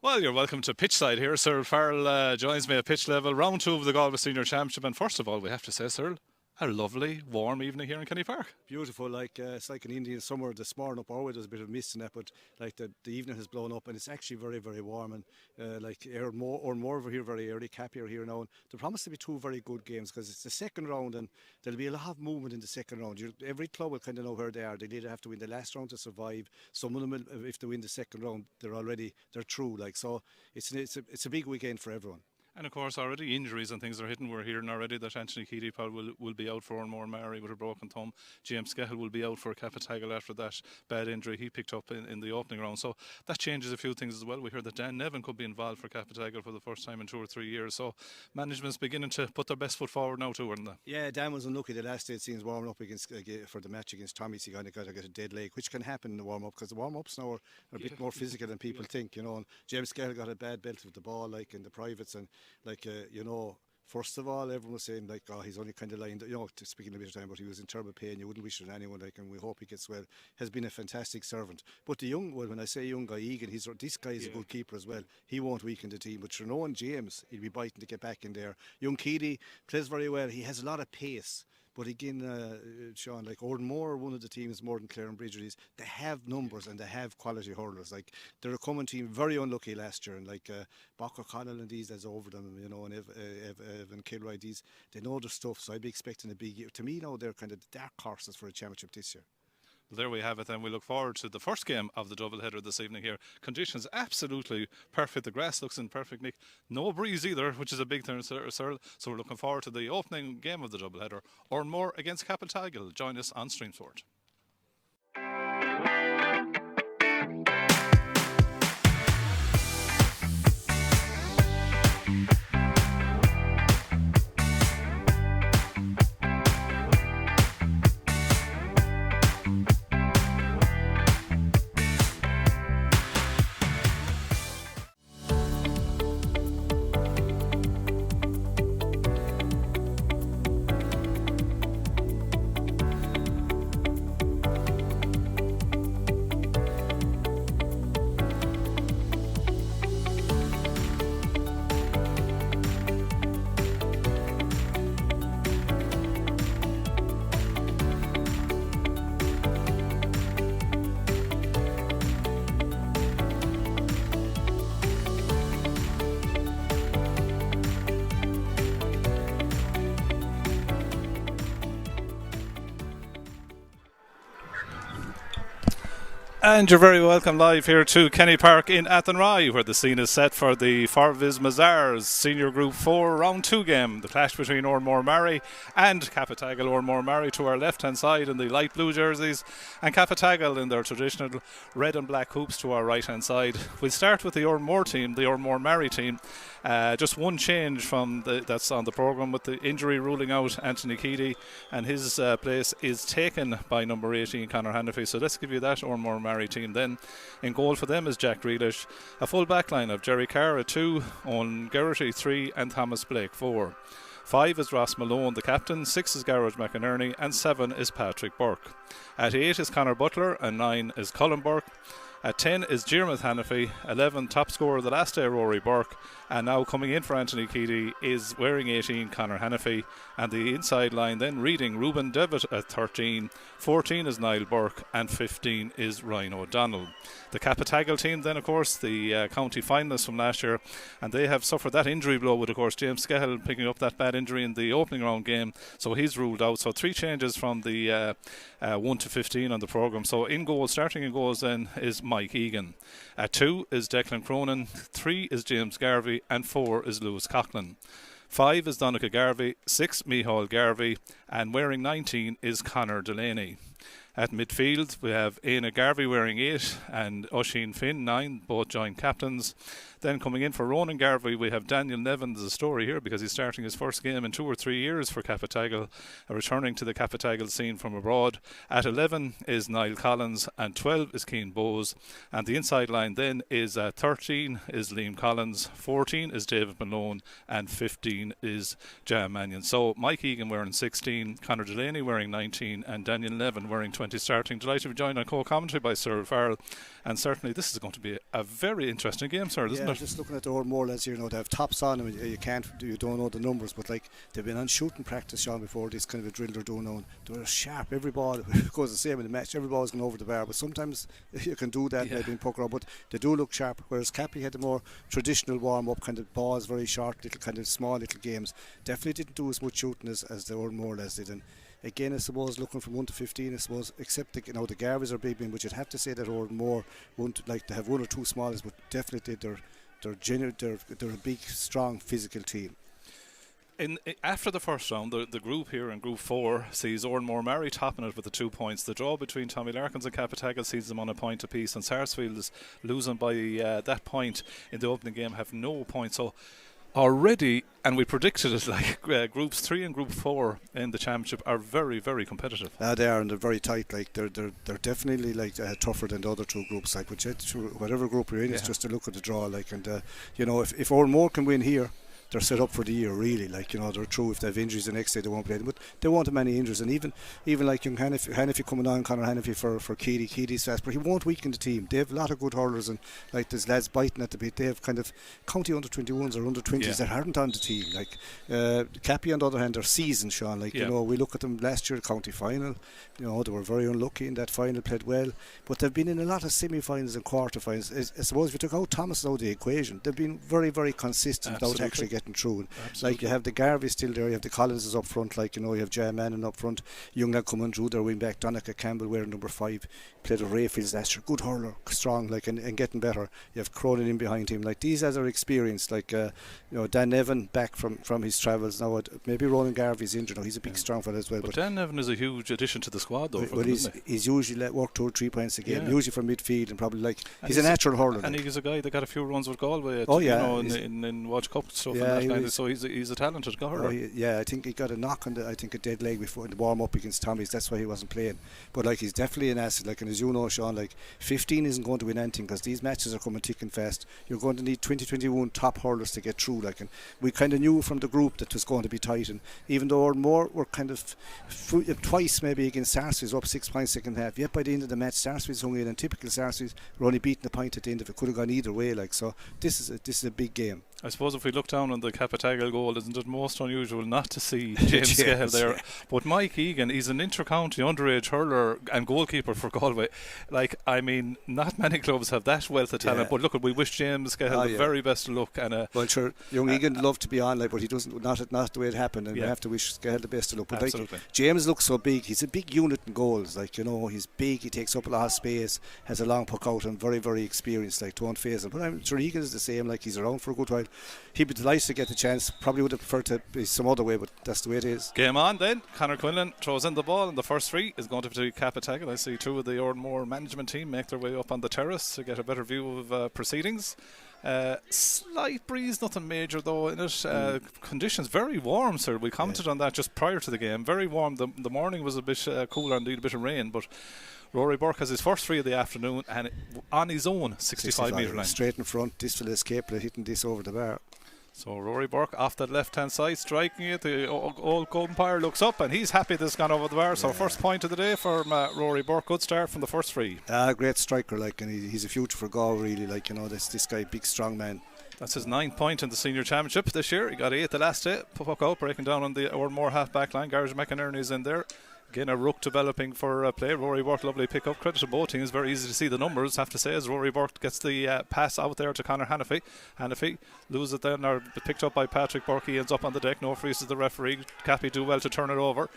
Well, you're welcome to pitchside here. Cyril Farrell joins me at pitch level. Round 2 of the Galway Senior Championship. And first of all, we have to say, Cyril, a lovely, warm evening here in Kenny Park. Beautiful, it's like an Indian summer this morning up our way. There's a bit of mist in that, but like the evening has blown up and it's actually very, very warm. And Oranmore over here very early, Cappy are here now. And there promise to be two very good games because it's the second round and there'll be a lot of movement in the second round. Every club will kind of know where they are. They either have to win the last round to survive. Some of them, if they win the second round, they're through. So it's a big weekend for everyone. And of course, already injuries and things are hitting. We're hearing already that Anthony Keady will be out for Oranmore and Maree with a broken thumb. James Skehill will be out for Cappataggle after that bad injury he picked up in the opening round. So that changes a few things as well. We hear that Dan Nevin could be involved for Cappataggle for the first time in 2 or 3 years. So management's beginning to put their best foot forward now too, aren't they? Yeah, Dan was unlucky the last day it seems warming up for the match against Tommy. He got to get a dead leg, which can happen in the warm-up because the warm-ups now are a bit more physical than people think, And James Skehill got a bad belt with the ball, in the privates, and first of all, everyone was saying he's only kind of lying, speaking a bit of time, but he was in terrible pain. You wouldn't wish it on anyone, and we hope he gets well. Has been a fantastic servant. But when I say young guy Egan, this guy is a good keeper as well. He won't weaken the team. But Treno and James, he'll be biting to get back in there. Young Keady plays very well. He has a lot of pace. But again, Sean, Oranmore, one of the teams more than Clare and Bridger, they have numbers and they have quality hurlers. They're a common team, very unlucky last year, and Bach O'Connell and these that's over them, and Evan Kilroy, they know their stuff. So I'd be expecting a big year. To me, now they're kind of the dark horses for a championship this year. There we have it, and we look forward to the first game of the doubleheader this evening here. Conditions absolutely perfect. The grass looks in perfect nick. No breeze either, which is a big thing, Cyril. So we're looking forward to the opening game of the doubleheader. Oranmore against Cappataggle. Join us on Streamsport. And you're very welcome live here to Kenny Park in Athenry, where the scene is set for the Forvis Masars Senior Group 4 Round 2 game. The clash between Oranmore Maree and Cappataggle. Oranmore Maree to our left-hand side in the light blue jerseys, and Cappataggle in their traditional red and black hoops to our right-hand side. We'll start with the Oranmore team, the Oranmore Maree team. Just one change from that's on the programme, with the injury ruling out Anthony Keady, and his place is taken by number 18 Conor Hannafy. So let's give you that Oranmore Maree team. Then in goal for them is Jack Grealish, a full back line of Jerry Carr at 2, Owen Geraghty 3 and Thomas Blake 4. 5 is Ross Malone, the captain. 6 is Garrett McInerney, and 7 is Patrick Burke. At 8 is Conor Butler, and 9 is Colin Burke. At 10 is Diarmuid Hannafy. 11, top scorer of the last day, Rory Burke. And now coming in for Anthony Keady is wearing 18, Conor Hannafy. And the inside line then reading Ruben Devitt at 13. 14 is Niall Burke, and 15 is Ryan O'Donnell. The Cappataggle team then, of course, the county finalists from last year, and they have suffered that injury blow with, of course, James Skehill picking up that bad injury in the opening round game, so he's ruled out. So 3 changes from the 1 to 15 on the programme. So in goal, starting in goals then, is Mike Egan. At 2 is Declan Cronin. 3 is James Garvey, and 4 is Lewis Coughlin. 5 is Donica Garvey, 6 Micheál Garvey, and wearing 19 is Conor Delaney. At midfield, we have Éanna Garvey wearing 8 and Oisin Finn 9, both joint captains. Then coming in for Ronan Garvey, we have Daniel Nevin. There's a story here because he's starting his first game in 2 or 3 years for Cappataggle, returning to the Cappataggle scene from abroad. At 11 is Niall Collins, and 12 is Cian Bowes. And the inside line then is 13 is Liam Collins, 14 is David Malone, and 15 is Jan Mannion. So Mike Egan wearing 16, Conor Delaney wearing 19, and Daniel Nevin wearing 20. 2020 starting. Delighted to be joined on co-commentary by Sir Farrell, and certainly this is going to be a very interesting game, sir, isn't it? Just looking at the Oranmore lads here, they have tops on them. You don't know the numbers, but like they've been on shooting practice, Sean, before this kind of a drill they're doing now. They're sharp. Every ball goes the same in the match. Every ball is going over the bar, but sometimes you can do that maybe in pucker, but they do look sharp. Whereas Cappy had the more traditional warm-up kind of balls, very short, little kind of small little games. Definitely didn't do as much shooting as the Oranmore lads did. And again, I suppose looking from 1 to 15, I suppose, except the Garveys are big, but you'd have to say that Oranmore won't like to have one or two smallest, but definitely they're a big, strong physical team. After the first round, the group here in Group 4 sees Oranmore Maree topping it with the 2 points. The draw between Tommy Larkins and Cappataggle sees them on a point apiece, and Sarsfield is losing by that point in the opening game, have no points. So already, and we predicted it, like Groups 3 and Group 4 in the championship are very, very competitive. They are, and they're very tight. Like they're definitely like tougher than the other two groups. Like, but whatever group you're in, it's just to look at the draw. Like, and if Oranmore can win here, they're set up for the year, really. Like, they're true. If they have injuries the next day, they won't play them, but they won't have many injuries. And even like young Hannify coming on, Conor Hannify for Keady's fast, but he won't weaken the team. They have a lot of good hurlers, and like there's lads biting at the bit. They have kind of county under 21s or under 20s that aren't on the team. Like Cappy, on the other hand, are seasoned, Sean. Like we look at them last year, county final. They were very unlucky in that final, played well, but they've been in a lot of semi-finals and quarter-finals. I suppose if you took out Thomas out of the equation, they've been very, very consistent without actually getting through. Like you have the Garvey still there, you have the Collinses up front, like you have Jay Mannon up front, young lad coming through their wing back, Donica Campbell wearing number 5, played with Rayfields last year, good hurler, strong, like and getting better. You have Cronin in behind him, like these guys are experienced, like Dan Nevin back from his travels now. Maybe Ronan Garvey's injured now, he's a big strong fella as well. But Dan Nevin is a huge addition to the squad though. But he's usually let work 2 or 3 points a game, usually from midfield, and probably like he's a natural hurler. And he's a guy that got a few runs with Galway in Watch Cup stuff and that kind of, so he's a talented hurler. I think he got a knock on a dead leg before in the warm up against Tommy's. That's why he wasn't playing. But like he's definitely an asset. Like, and as you know, Sean, like 15 isn't going to win anything because these matches are coming thick and fast. You're going to need 2021 top hurlers to get through. Like, and we kind of knew from the group that it was going to be tight. And even though Oranmore were kind of twice maybe against Sarsfields up 6 points second half, yet by the end of the match Sarsfields hung in, and typical Sarsfields were only beating a point at the end of it. Could have gone either way. Like, so this is a big game. I suppose if we look down on the Cappataggle goal, isn't it most unusual not to see James Scahill there? Yeah. But Mike Egan, he's an inter-county underage hurler and goalkeeper for Galway. Like, I mean, not many clubs have that wealth of talent. But look, we wish James Scahill the very best of luck. And well, sure, young Egan would love to be on, like, but he doesn't. Not the way it happened, and we have to wish Scahill the best of luck. But like, James looks so big. He's a big unit in goals. Like, he's big. He takes up a lot of space. Has a long puck out, and very, very experienced. Like, don't phase him. But I'm sure Egan is the same. Like, he's around for a good while. He'd be delighted to get the chance. Probably would have preferred to be some other way, but that's the way it is. Game on then. Conor Quinlan throws in the ball, and the first free is going to be Cappataggle. I see 2 of the Oranmore management team make their way up on the terrace to get a better view of proceedings. Slight breeze, nothing major though in it. Conditions very warm, sir. We commented on that just prior to the game. Very warm. The morning was a bit cooler, indeed a bit of rain, but Rory Burke has his first free of the afternoon, and on his own 65 metre line. Straight in front. This fella is capable of hitting this over the bar. So Rory Burke off that left hand side, striking it. The old umpire looks up and he's happy this has gone over the bar. So first point of the day for Rory Burke. Good start from the first free. Great striker, like, and he's a future for Galway, really. Like, this guy, big strong man. That's his 9th point in the senior championship this year. He got 8 the last day. Puck out, breaking down on the Oranmore half back line. Garage McInerney's in there. Again, a rook developing for play. Rory Burke, lovely pick up. Credit to both teams. Very easy to see the numbers, have to say, as Rory Burke gets the pass out there to Conor Hannify. Hannify loses it then, or picked up by Patrick Burke. He ends up on the deck. No freezes the referee. Cappy do well to turn it over.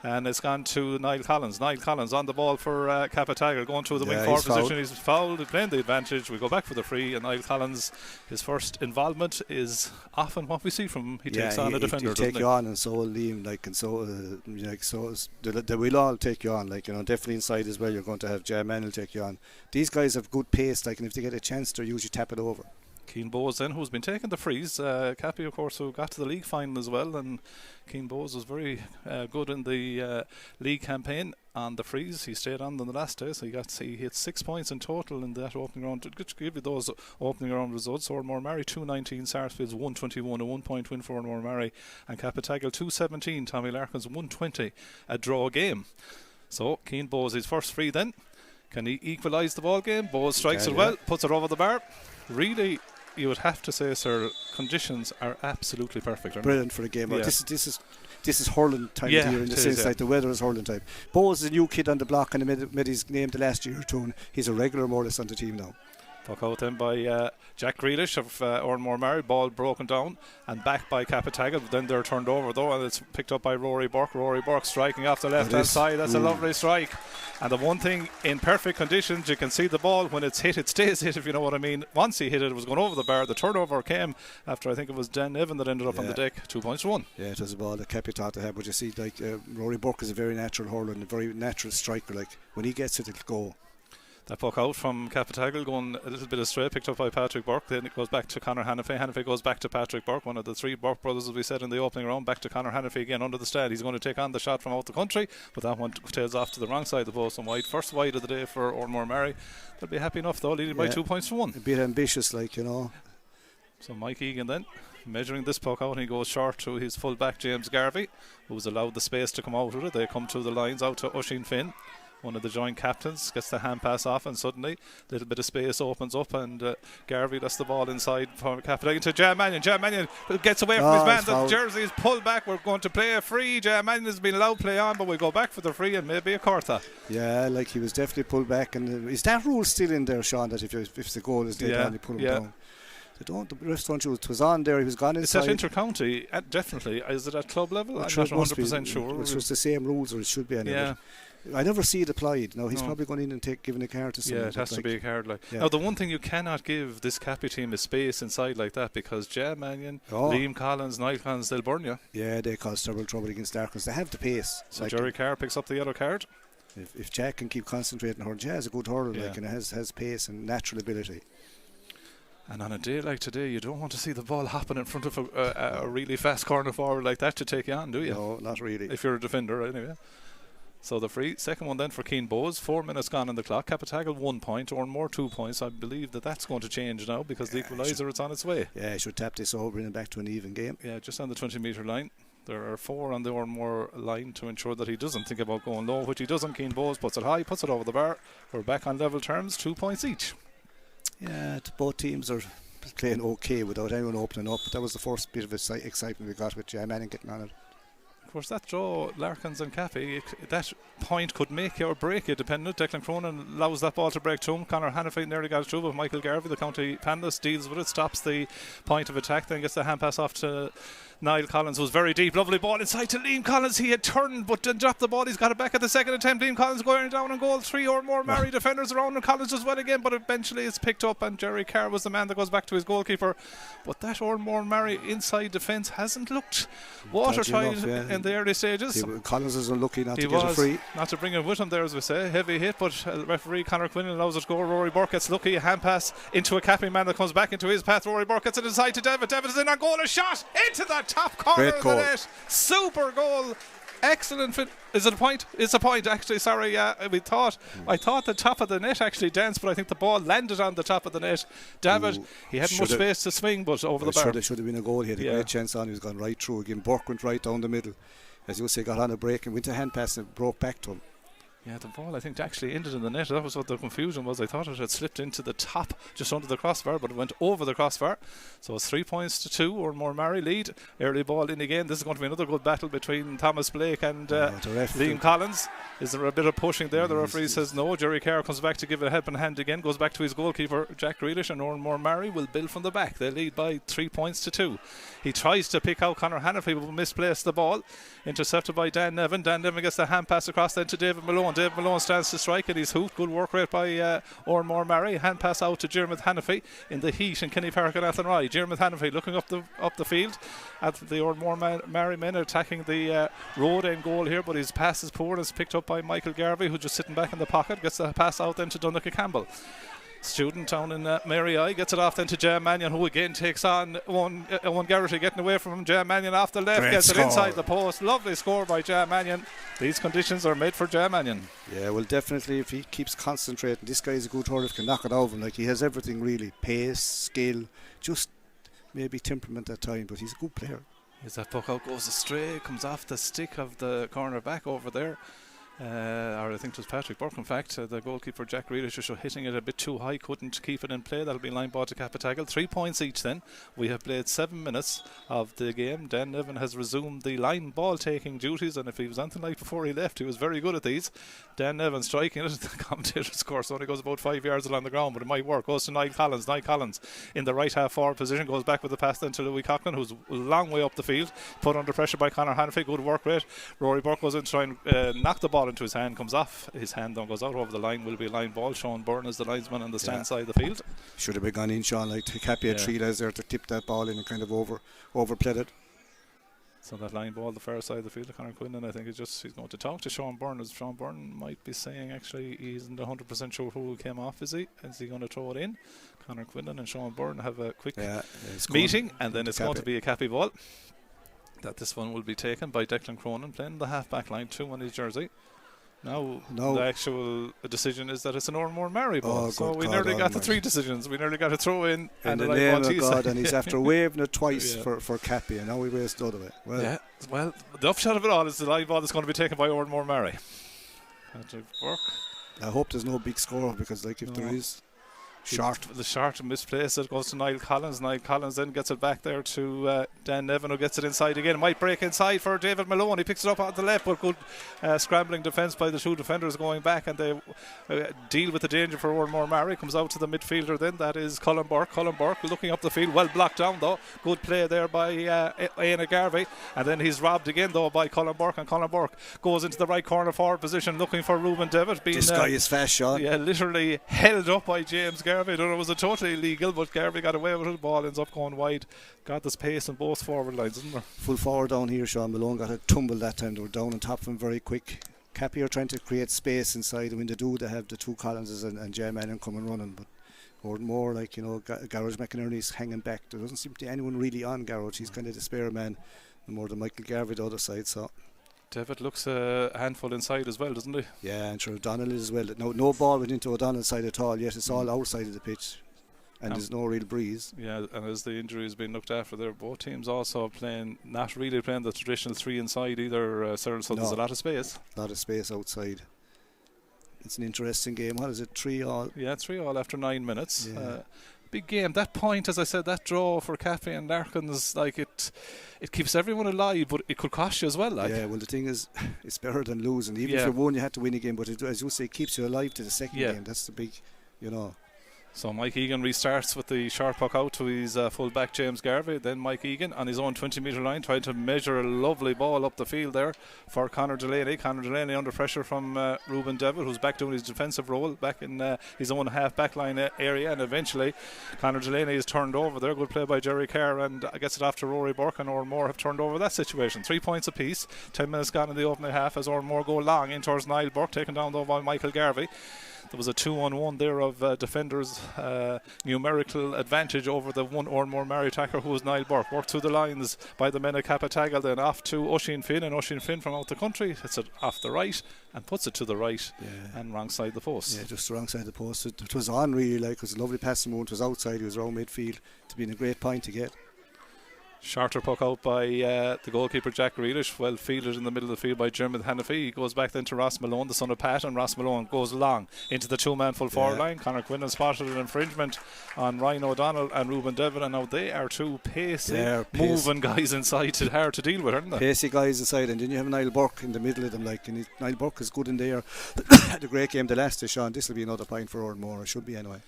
And it's gone to Niall Collins. Niall Collins on the ball for Cappataggle, going through the wing forward position. He's fouled, playing the advantage. We go back for the free, and Niall Collins, his first involvement is often what we see from him. He takes on a defender. He'll take you on, and so will Liam. Like, and so, they will all take you on. Like, definitely inside as well. You're going to have Jay Mann will take you on. These guys have good pace. Like, and if they get a chance, they usually tap it over. Keane Bowes then, who's been taking the frees. Cappy, of course, who got to the league final as well, and Keane Bowes was very good in the league campaign on the frees. He stayed on the last day, so he hit 6 points in total in that opening round. To give you those opening round results: Oranmore Maree 219, Sarsfields 121, a 1 point win for Oranmore Maree, and Cappataggle 217, Tommy Larkins 120, a draw game. So Keane Bowes his first free then. Can he equalise the ball game? Bowes strikes it well, puts it over the bar. Really, you would have to say, sir, conditions are absolutely perfect. Brilliant for a game. Yeah. This is hurling time of year in the sense like the weather is hurling time. Bowes is a new kid on the block and he made his name the last year or two, and he's a regular more or less on the team now. Puck out then by Jack Grealish of Oranmore Maree. Ball broken down and back by Cappataggle. Then they're turned over though, and it's picked up by Rory Burke. Rory Burke striking off the left hand side. That's a lovely strike. And the one thing, in perfect conditions, you can see the ball when it's hit, it stays hit, if you know what I mean. Once he hit it, it was going over the bar. The turnover came after, I think it was Dan Evan that ended up on the deck. 2 points to 1. Yeah, it was a ball that Cappy thought to have. But you see, like Rory Burke is a very natural hurler and a very natural striker. Like when he gets it, it'll go. That puck out from Cappataggle, going a little bit astray, picked up by Patrick Burke. Then it goes back to Conor Hannafy. Hannafy goes back to Patrick Burke, one of the 3 Burke brothers, as we said in the opening round. Back to Conor Hannafy again under the stand. He's going to take on the shot from out the country, but that one tails off to the wrong side of the post and wide. First wide of the day for Oranmore Maree. They'll be happy enough though, leading by 2 points to 1. A bit ambitious, like, you know. So Mike Egan then measuring this puck out, and he goes short to his full back James Garvey, who's allowed the space to come out with it. They come to the lines out to Oisín Finn. One of the joint captains gets the hand pass off, and suddenly a little bit of space opens up, and Garvey lets the ball inside for Cappataggle to Jam Mannion. Jam Mannion gets away from his man. The jersey is pulled back. We're going to play a free. Jam Mannion has been allowed play on, but we go back for the free and maybe a quarter. Yeah, like he was definitely pulled back. And is that rule still in there, Sean, that if the goal is dead on, you pull him down? The refs don't use it. Was on there. He was gone inside. It's at inter-county, definitely. Is it at club level? I'm not 100% sure. It's just the same rules, or it should be anyway. Yeah. I never see it applied. Now he's probably going in and giving a card to someone. Yeah, it has to be a card. Now the one thing you cannot give this Cappy team is space inside like that, because Jam Mannion, Liam Collins, Niall Collins, they'll burn you. Yeah, they cause trouble against Darkness. They have the pace. So Jerry Carr picks up the yellow card. If Jack can keep concentrating on her, Jack has a good hurler, and has pace and natural ability. And on a day like today, you don't want to see the ball happen in front of a really fast corner forward like that to take you on, do you? No, not really. If you're a defender, anyway. So the free, second one then for Keane Bowes. 4 minutes gone on the clock. Cappataggle 1 point, Oranmore 2 points. I believe that's going to change now, because the equaliser is on its way. Yeah, I should tap this over, bring it back to an even game. Yeah, just on the 20-metre line. There are 4 on the Oranmore line to ensure that he doesn't think about going low, which he doesn't. Keane Bowes puts it high, puts it over the bar. We're back on level terms, 2 points each. Yeah, both teams are playing okay without anyone opening up. That was the first bit of excitement we got with Jam Mannion getting on it. Of course, that draw, Larkins and Cappy, that point could make you or break you, depending. Declan Cronin allows that ball to break to him. Conor Hannafy nearly got it through, but Michael Garvey, the county panelist, deals with it, stops the point of attack, then gets the hand pass off to Niall Collins, who's very deep. Lovely ball inside to Liam Collins. He had turned but then dropped the ball. He's got it back at the second attempt. Liam Collins going down and goal. 3 or more Maree defenders around, and Collins does well again, but eventually it's picked up, and Jerry Carr was the man that goes back to his goalkeeper. But that Oranmore Maree inside defence hasn't looked watertight in the early stages. Collins is unlucky not to get a free. Not to bring it with him there, as we say. Heavy hit, but referee Conor Quinlan allows it to go. Rory Burke gets lucky. A hand pass into a capping man that comes back into his path. Rory Burke gets it inside to David. David is in on goal. A shot into the top corner of the net. Super goal. Excellent fit. Is it a point? It's a point, actually. Sorry, I thought the top of the net actually danced, but I think the ball landed on the top of the net. David, he hadn't much space to swing, but over the bar. Should have been a goal. He had a great chance on. He was gone right through again. Burke went right down the middle. As you say, got on a break and went to hand pass and broke back to him. Yeah, the ball, I think, actually ended in the net. That was what the confusion was. I thought it had slipped into the top, just under the crossbar, but it went over the crossbar. So it's 3 points to 2, Oranmore Maree lead. Early ball in again. This is going to be another good battle between Thomas Blake and Liam Collins. Is there a bit of pushing there? The referee says no. Jerry Carr comes back to give a helping hand again. Goes back to his goalkeeper, Jack Grealish, and Oranmore Maree will build from the back. They lead by 3 points to 2. He tries to pick out Conor Hannafy, but misplaced the ball. Intercepted by Dan Nevin. Dan Nevin gets the hand pass across then to David Malone. David Malone stands to strike and he's hoot. Good work rate by Oranmore Maree. Hand pass out to Jeremy Hannafy in the heat in Kenny Park and Athenry. Jeremy Hannafy looking up the field at the Oranmore Maree men attacking the road end goal here, but his pass is poor and is picked up by Michael Garvey, who's just sitting back in the pocket. Gets the pass out then to Dundalk Campbell. Student down in Maree gets it off then to Jam Mannion, who again takes on one Garrity, getting away from him. Jam Mannion off the left, gets it inside the post. Lovely score by Jam Mannion. These conditions are made for Jam Mannion. Yeah, well, definitely if he keeps concentrating, this guy's a good hurler, can knock it over. Like, he has everything really: pace, skill, just maybe temperament at time, but he's a good player. As that puck out goes astray, comes off the stick of the corner back over there. Or I think it was Patrick Burke, in fact. The goalkeeper Jack Grealish just hitting it a bit too high, couldn't keep it in play. That'll be line ball to Cappataggle. 3 points each then. We have played 7 minutes of the game. Dan Nevin has resumed the line ball taking duties, and if he was anything like before he left, he was very good at these. Dan Nevin striking it. The commentator's course only goes about 5 yards along the ground, but it might work. Goes to Niall Collins. Niall Collins in the right half forward position, goes back with the pass then to Louis Coughlin, who's a long way up the field, put under pressure by Conor Hanafy. Good work rate. Rory Burke goes in to try and knock the ball into his hand, comes off his hand, then goes out over the line. Will be a line ball. Sean Byrne is the linesman on the stand side of the field. Should have been gone in, Sean. Like Cappy had 3 lads there to tip that ball in and kind of overplayed it. So that line ball, the far side of the field, Conor Quinlan, I think he's going to talk to Sean Byrne. As Sean Byrne might be saying, actually, he isn't 100% sure who came off. Is he going to throw it in? Conor Quinlan and Sean Byrne have a quick meeting, and then it's going to be a Cappy ball. That this one will be taken by Declan Cronin, playing the half back line, 2 on his jersey. Now the actual decision is that it's an Oranmore Maree ball. So we nearly got the 3 decisions. We nearly got a throw in and the name of God, and he's after waving it twice for Cappy, and now we raised the other way. Well, the upshot of it all is the line ball is going to be taken by Oranmore Maree. That'll work. I hope there's no big score, because if there is, the short misplaced it, goes to Niall Collins. Niall Collins then gets it back there to Dan Nevin, who gets it inside again. Might break inside for David Malone. He picks it up on the left, but good scrambling defence by the 2 defenders going back, and they deal with the danger for Oranmore Maree. Comes out to the midfielder then, that is Colin Burke. Colin Burke looking up the field, well blocked down though. Good play there by Éanna Garvey, and then he's robbed again though by Colin Burke, and Colin Burke goes into the right corner forward position looking for Ruben Devitt. This guy is fast, Sean. Yeah, literally held up by James Garvey. I don't know, it was totally illegal, but Garvey got away with it. The ball ends up going wide. Got the space on both forward lines, isn't there? Full forward down here, Sean. Malone got a tumble that time. They were down on top of him very quick. Cappy are trying to create space inside, and when they do, they have the 2 Collinses and Jay Manning coming running. But Oranmore, Garage McInerney's hanging back. There doesn't seem to be anyone really on Garage. He's kind of the spare man, more than Michael Garvey the other side. So Devitt looks a handful inside as well, doesn't he? Yeah, and sure O'Donnell is as well. No ball went into O'Donnell's side at all, yet it's all outside of the pitch, and there's no real breeze. Yeah, and as the injury has been looked after there, both teams also not really playing the traditional 3 inside either, Cyril, so there's a lot of space. A lot of space outside. It's an interesting game. What is it, 3-3? Yeah, 3-3 after 9 minutes. Yeah. Big game. That point, as I said, that draw for Caffey and Larkins, it keeps everyone alive, but it could cost you as well. Yeah, well, the thing is, it's better than losing. Even if you won, you had to win a game, but as you say, it keeps you alive to the second game. That's the big, So Mike Egan restarts with the short puck out to his full back James Garvey. Then Mike Egan on his own 20-metre line trying to measure a lovely ball up the field there for Conor Delaney. Conor Delaney under pressure from Ruben Devitt, who's back doing his defensive role back in his own half back line area, and eventually Conor Delaney is turned over there. Good play by Jerry Kerr, and gets it off to Rory Burke, and Oranmore have turned over that situation. 3 points apiece. 10 minutes gone in the opening half as Oranmore go long in towards Niall Burke, taken down though by Michael Garvey. There was a 2-on-1 there of defenders' numerical advantage over the one Oranmore Maree attacker, who was Niall Burke. Worked through the lines by the men of Cappataggle, then off to Oisín Finn, and Oisín Finn from out the country hits it off the right and puts it to the right and wrong side of the post. Yeah, just the wrong side of the post. It was on really, it was a lovely passing move. It was outside, it was around midfield. To be in a great point to get. Shorter puck out by the goalkeeper Jack Grealish, well fielded in the middle of the field by Jeremy Hannafy. He goes back then to Ross Malone, the son of Pat, and Ross Malone goes long into the 2-man full forward line. Conor Quinlan spotted an infringement on Ryan O'Donnell and Ruben Devitt, and now they are 2 pacey moving guys inside. It's hard to deal with, aren't they? Pacey guys inside, and then you have Niall Burke in the middle of them, and Niall Burke is good in there. Had a great game the last day, Sean. This will be another point for Oranmore, it should be anyway.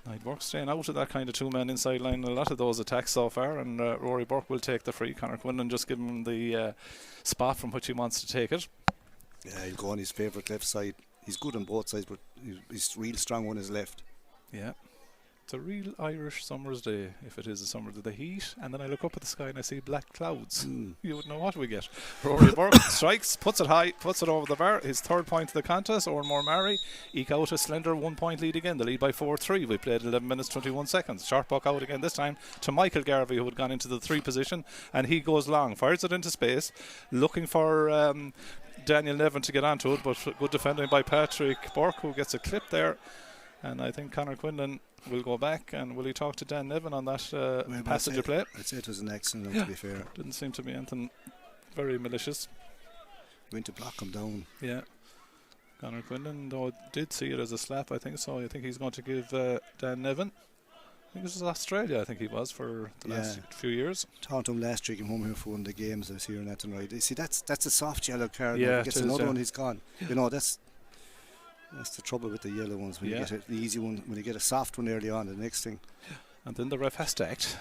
Niall Burke staying out of that kind of 2-man inside line in a lot of those attacks so far, and Rory Burke will take the free. Conor Quinlan just give him the spot from which he wants to take it. Yeah, he'll go on his favourite left side. He's good on both sides, but he's real strong on his left. Yeah. It's a real Irish summer's day, if it is a summer. The heat, and then I look up at the sky and I see black clouds. You wouldn't know what we get. Rory Burke strikes, puts it high, puts it over the bar. His 3rd point of the contest. Oranmore Maree eke out a slender 1-point lead again. The lead by 4-3. We played 11 minutes 21 seconds. Short puck out again, this time to Michael Garvey, who had gone into the 3 position, and he goes long, fires it into space, looking for Daniel Nevin to get onto it, but good defending by Patrick Burke, who gets a clip there. And I think Conor Quinlan will go back, and will he talk to Dan Nevin on that passage of play? I'd say it was an excellent one, to be fair. Didn't seem to be anything very malicious. Went to block him down. Yeah. Conor Quinlan, though, did see it as a slap, I think so. I think he's going to give Dan Nevin. I think this was Australia, I think he was, for the last few years. Talked to him last week, came home here for one of the games I was here in Athenry. You see, that's a soft yellow card. Yeah, he gets another one, he's gone. You know, that's the trouble with the yellow ones. When you get an easy one, when you get a soft one early on, the next thing. And then the ref has to act.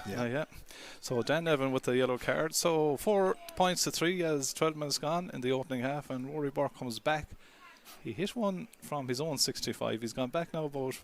So Dan Nevin with the yellow card. So 4 points to 3 as 12 minutes gone in the opening half, and Rory Burke comes back. He hit one from his own 65. He's gone back now about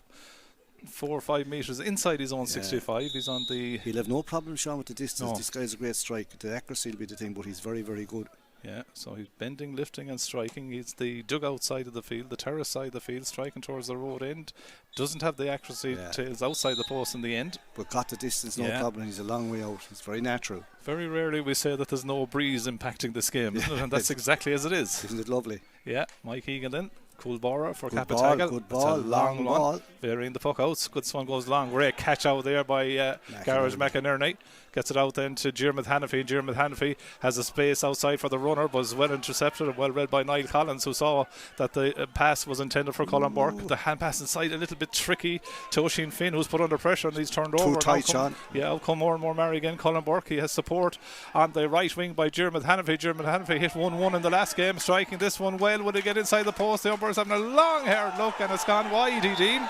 4 or 5 metres inside his own 65. He's on the... He'll have no problem, Sean, with the distance. This guy's a great strike. The accuracy will be the thing, but he's very, very good. Yeah, so he's bending, lifting and striking. He's the dugout side of the field, the terrace side of the field, striking towards the road end. Doesn't have the accuracy till he's outside the post in the end. But got the distance, no problem. He's a long way out. He's very natural. Very rarely we say that there's no breeze impacting this game, isn't it? And that's exactly as it is. Isn't it lovely? Yeah, Mike Egan then. Cool borrower for Cappataggle. Good ball, long ball. Varying the puck out. Good one goes long. Great catch out there by Garage McInerney. Gets it out then to Diarmuid Hannafy. Diarmuid Hannafy has a space outside for the runner, but is well intercepted and well read by Niall Collins, who saw that the pass was intended for Colin Burke. The hand pass inside a little bit tricky to Oisín Finn, who's put under pressure and he's turned over. Too tight, Sean. Yeah, out come Oranmore Maree again. Colin Burke, he has support on the right wing by Diarmuid Hannafy. Diarmuid Hannafy hit 1-1 in the last game, striking this one well. Will he get inside the post? The umpire's having a long haired look and it's gone wide, he deemed.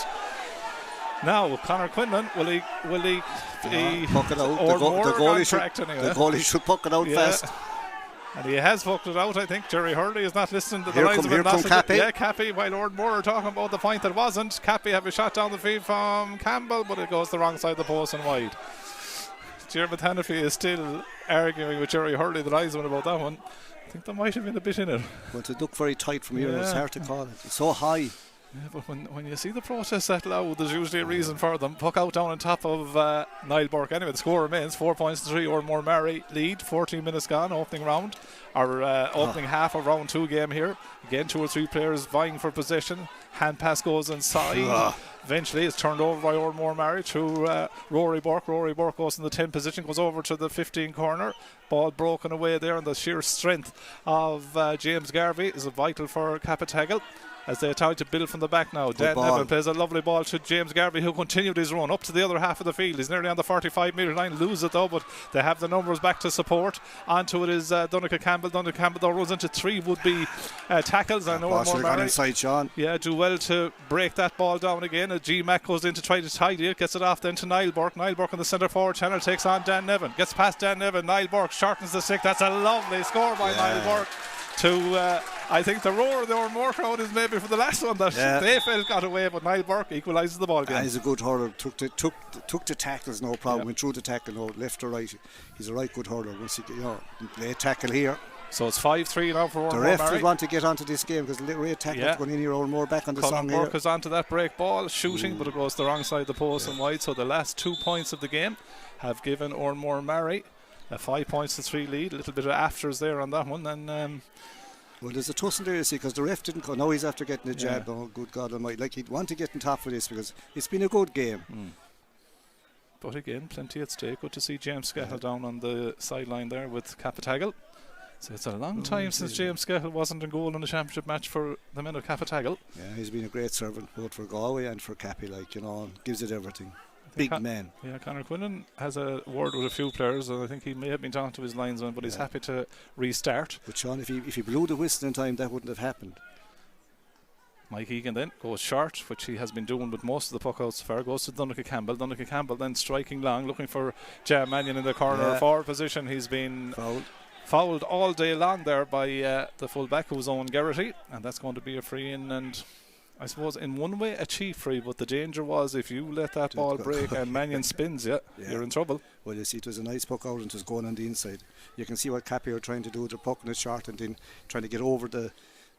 Now Conor Quinlan, will he puck it out? The goalie should puck it out fast. And he has fucked it out, I think. Jerry Hurley is not listening to the lines of it. Here come Cappy. Yeah, Cappy, while Oranmore are talking about the point that wasn't. Cappy have a shot down the field from Campbell, but it goes the wrong side of the post and wide. Diarmuid Hannafy is still arguing with Jerry Hurley, the linesman, about that one. I think there might have been a bit in it. Well, to look very tight from here, it's hard to call it. It's so high. Yeah, but when you see the protests that loud, there's usually a reason for them. Puck out down on top of Niall Burke. Anyway, the score remains 4 points to 3. Oranmore Maree lead. 14 minutes gone. Opening round, or opening half of round 2 game here. Again, 2 or 3 players vying for possession. Hand pass goes inside. Eventually, it's turned over by Oranmore Maree to Rory Burke. Rory Burke goes in the 10 position, goes over to the 15 corner. Ball broken away there, and the sheer strength of James Garvey is vital for Cappataggle as they attempt to build from the back now. Dan Nevin plays a lovely ball to James Garvey, who continued his run up to the other half of the field. He's nearly on the 45 metre line, lose it though, but they have the numbers back to support. Onto it is Donncha Campbell. Donncha Campbell though runs into 3 would-be tackles. I know Oranmore Maree inside, Sean. Yeah, do well to break that ball down again. G Mac goes in to try to tidy it, gets it off then to Niall Burke. Niall Burke on the centre forward channel takes on Dan Nevin, gets past Dan Nevin. Niall Burke shortens the stick. That's a lovely score by Niall Burke. To I think the roar of the Oranmore crowd is maybe for the last one that they felt got away, but Niall Burke equalises the ball game. He's a good hurler. Took the tackles, no problem. Went through the tackle, no left or right. He's a right good hurler. Once he late tackle here. So it's 5-3 now for Oranmore. The ref would want to get onto this game because the late tackle going in here. Oranmore back on the song here. Burke is onto that break ball, shooting, but it goes the wrong side of the post and wide. So the last 2 points of the game have given Oranmore Maree a 5 points to 3 lead. A little bit of afters there on that one, and well, there's a tussle there, you see, because the ref didn't go. Now he's after getting a jab. Oh, good God Almighty! Like he'd want to get on top of this because it's been a good game. But again, plenty at stake. Good to see James Skehill down on the sideline there with Cappataggle. So it's a long time since James Skehill wasn't in goal in the championship match for the men of Cappataggle. Yeah, he's been a great servant both for Galway and for Cappy, and gives it everything. Big man. Yeah, Conor Quinlan has a word with a few players, and I think he may have been talking to his linesman, but he's happy to restart. But Sean, if he blew the whistle in time, that wouldn't have happened. Mike Egan then goes short, which he has been doing with most of the puck outs so far. Goes to Donncha Campbell. Donncha Campbell then striking long, looking for Jam Mannion in the corner forward position. He's been fouled all day long there by the full-back, who's Owen Geraghty, and that's going to be a free in, and I suppose in one way a cheap free, but the danger was if you let that ball break and Mannion spins you're in trouble. Well, you see, it was a nice puck out and it was going on the inside. You can see what Cappy are trying to do. They're pucking it short and then trying to get over the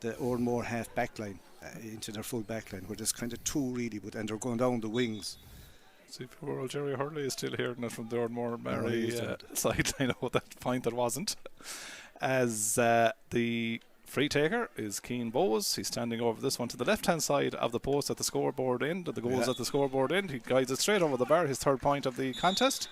Oranmore half back line into their full back line, where there's kind of 2 really, and they're going down the wings. See, poor old Jerry Hurley is still hearing it from the Oranmore Maree sideline about that point that wasn't. As the free taker is Keane Bowes. He's standing over this one to the left hand side of the post at the scoreboard end. The goal's at the scoreboard end. He guides it straight over the bar, his 3rd point of the contest.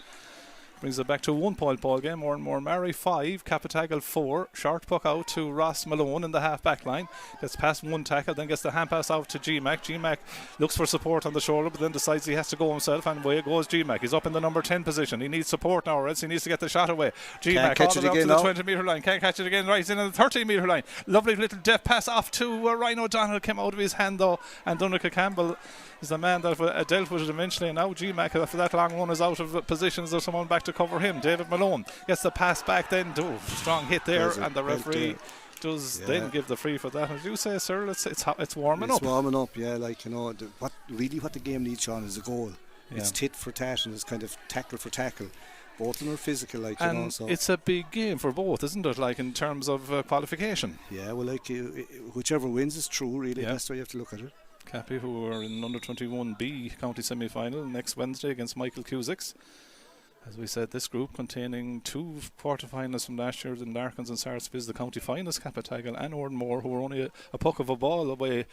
Brings it back to a 1-point ball game. Oranmore Maree 5, Cappataggle 4. Short puck out to Ross Malone in the half back line. Gets past one tackle, then gets the hand pass out to GMAC. GMAC looks for support on the shoulder, but then decides he has to go himself, and away goes GMAC. He's up in the number 10 position. He needs support now, or else he needs to get the shot away. GMAC all the way up to the 20-metre line. Can't catch it again. Right, he's in the 30-metre line. Lovely little deft pass off to Ryan O'Donnell. Came out of his hand though, and Donncha Campbell is the man that dealt with it eventually. And now GMAC, after that long run, is out of positions. There's someone back to cover him. David Malone gets the pass back then. Strong hit there, and the referee does then give the free for that. As you say, sir, it's warming up. It's warming up, yeah. Like, you know, what the game needs, Sean, is a goal. It's tit for tat, and it's kind of tackle for tackle. Both of them are physical, like, and you know. So it's a big game for both, isn't it? Like, in terms of qualification. Yeah, well, like, whichever wins is true, really. That's the way you have to look at it. Cappy, who are in under 21B county semi-final next Wednesday against Michael Cusicks. As we said, this group containing 2 quarter-finalists from last year in Larkins and Sarsfields, the county finalists, Cappataggle and Oranmore, who were only a puck of a ball away.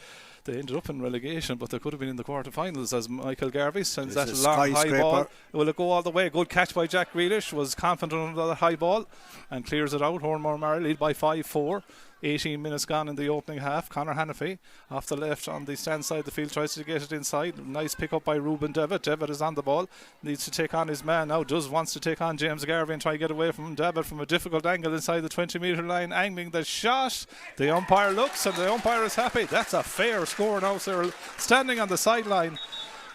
They ended up in relegation, but they could have been in the quarter-finals, as Michael Garvey sends that long high ball. Will it go all the way? Good catch by Jack Grealish, was confident on the high ball and clears it out. Oranmore Maree lead by 5-4. 18 minutes gone in the opening half. Conor Hannafy off the left on the stand side of the field, tries to get it inside. Nice pick up by Ruben Devitt. Devitt is on the ball, needs to take on his man now. Wants to take on James Garvey and try to get away from him. Devitt from a difficult angle inside the 20-metre line, angling the shot. The umpire looks, and the umpire is happy. That's a fair score now, sir. Standing on the sideline.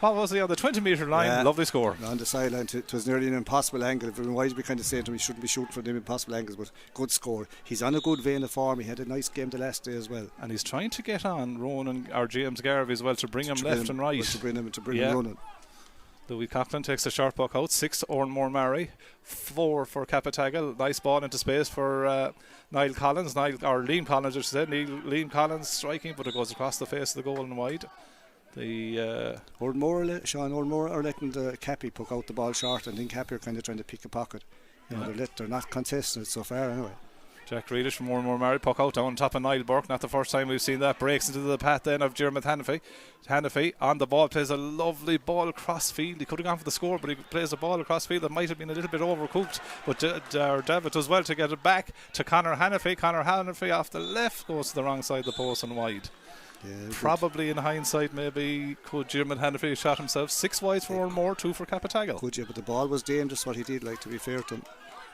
What was he on the 20-metre line? Yeah, lovely score. On the sideline, it was nearly an impossible angle. If why be kind of saying to him he shouldn't be shooting for them impossible angles, but good score. He's on a good vein of form. He had a nice game the last day as well. And he's trying to get on Ronan or James Garvey as well to bring him left and right. To bring him running. Louis Coughlin takes a short puck out. 6 Oranmore Maree, 4 for Cappataggle. Nice ball into space for Niall Collins. Liam Collins, I should say. Liam Collins striking, but it goes across the face of the goal and wide. Oranmore are letting the Cappy puck out the ball short, and then Cappy are kind of trying to pick a pocket. They're not contesting it so far anyway. Jack Grealish from Oranmore Maree, puck out down on top of Niall Burke. Not the first time we've seen that. Breaks into the path then of Jeremy Hannafy. Hannafy on the ball, plays a lovely ball across field. He could have gone for the score, but he plays a ball across field that might have been a little bit overcooked. But David does well to get it back to Conor Hannafy. Conor Hannafy off the left goes to the wrong side of the post and wide. Probably in hindsight, maybe could Jim Hannafy have shot himself. 6 wides for Oranmore, 2 for Cappataggle. Could you? But the ball was dangerous what he did, like, to be fair to him.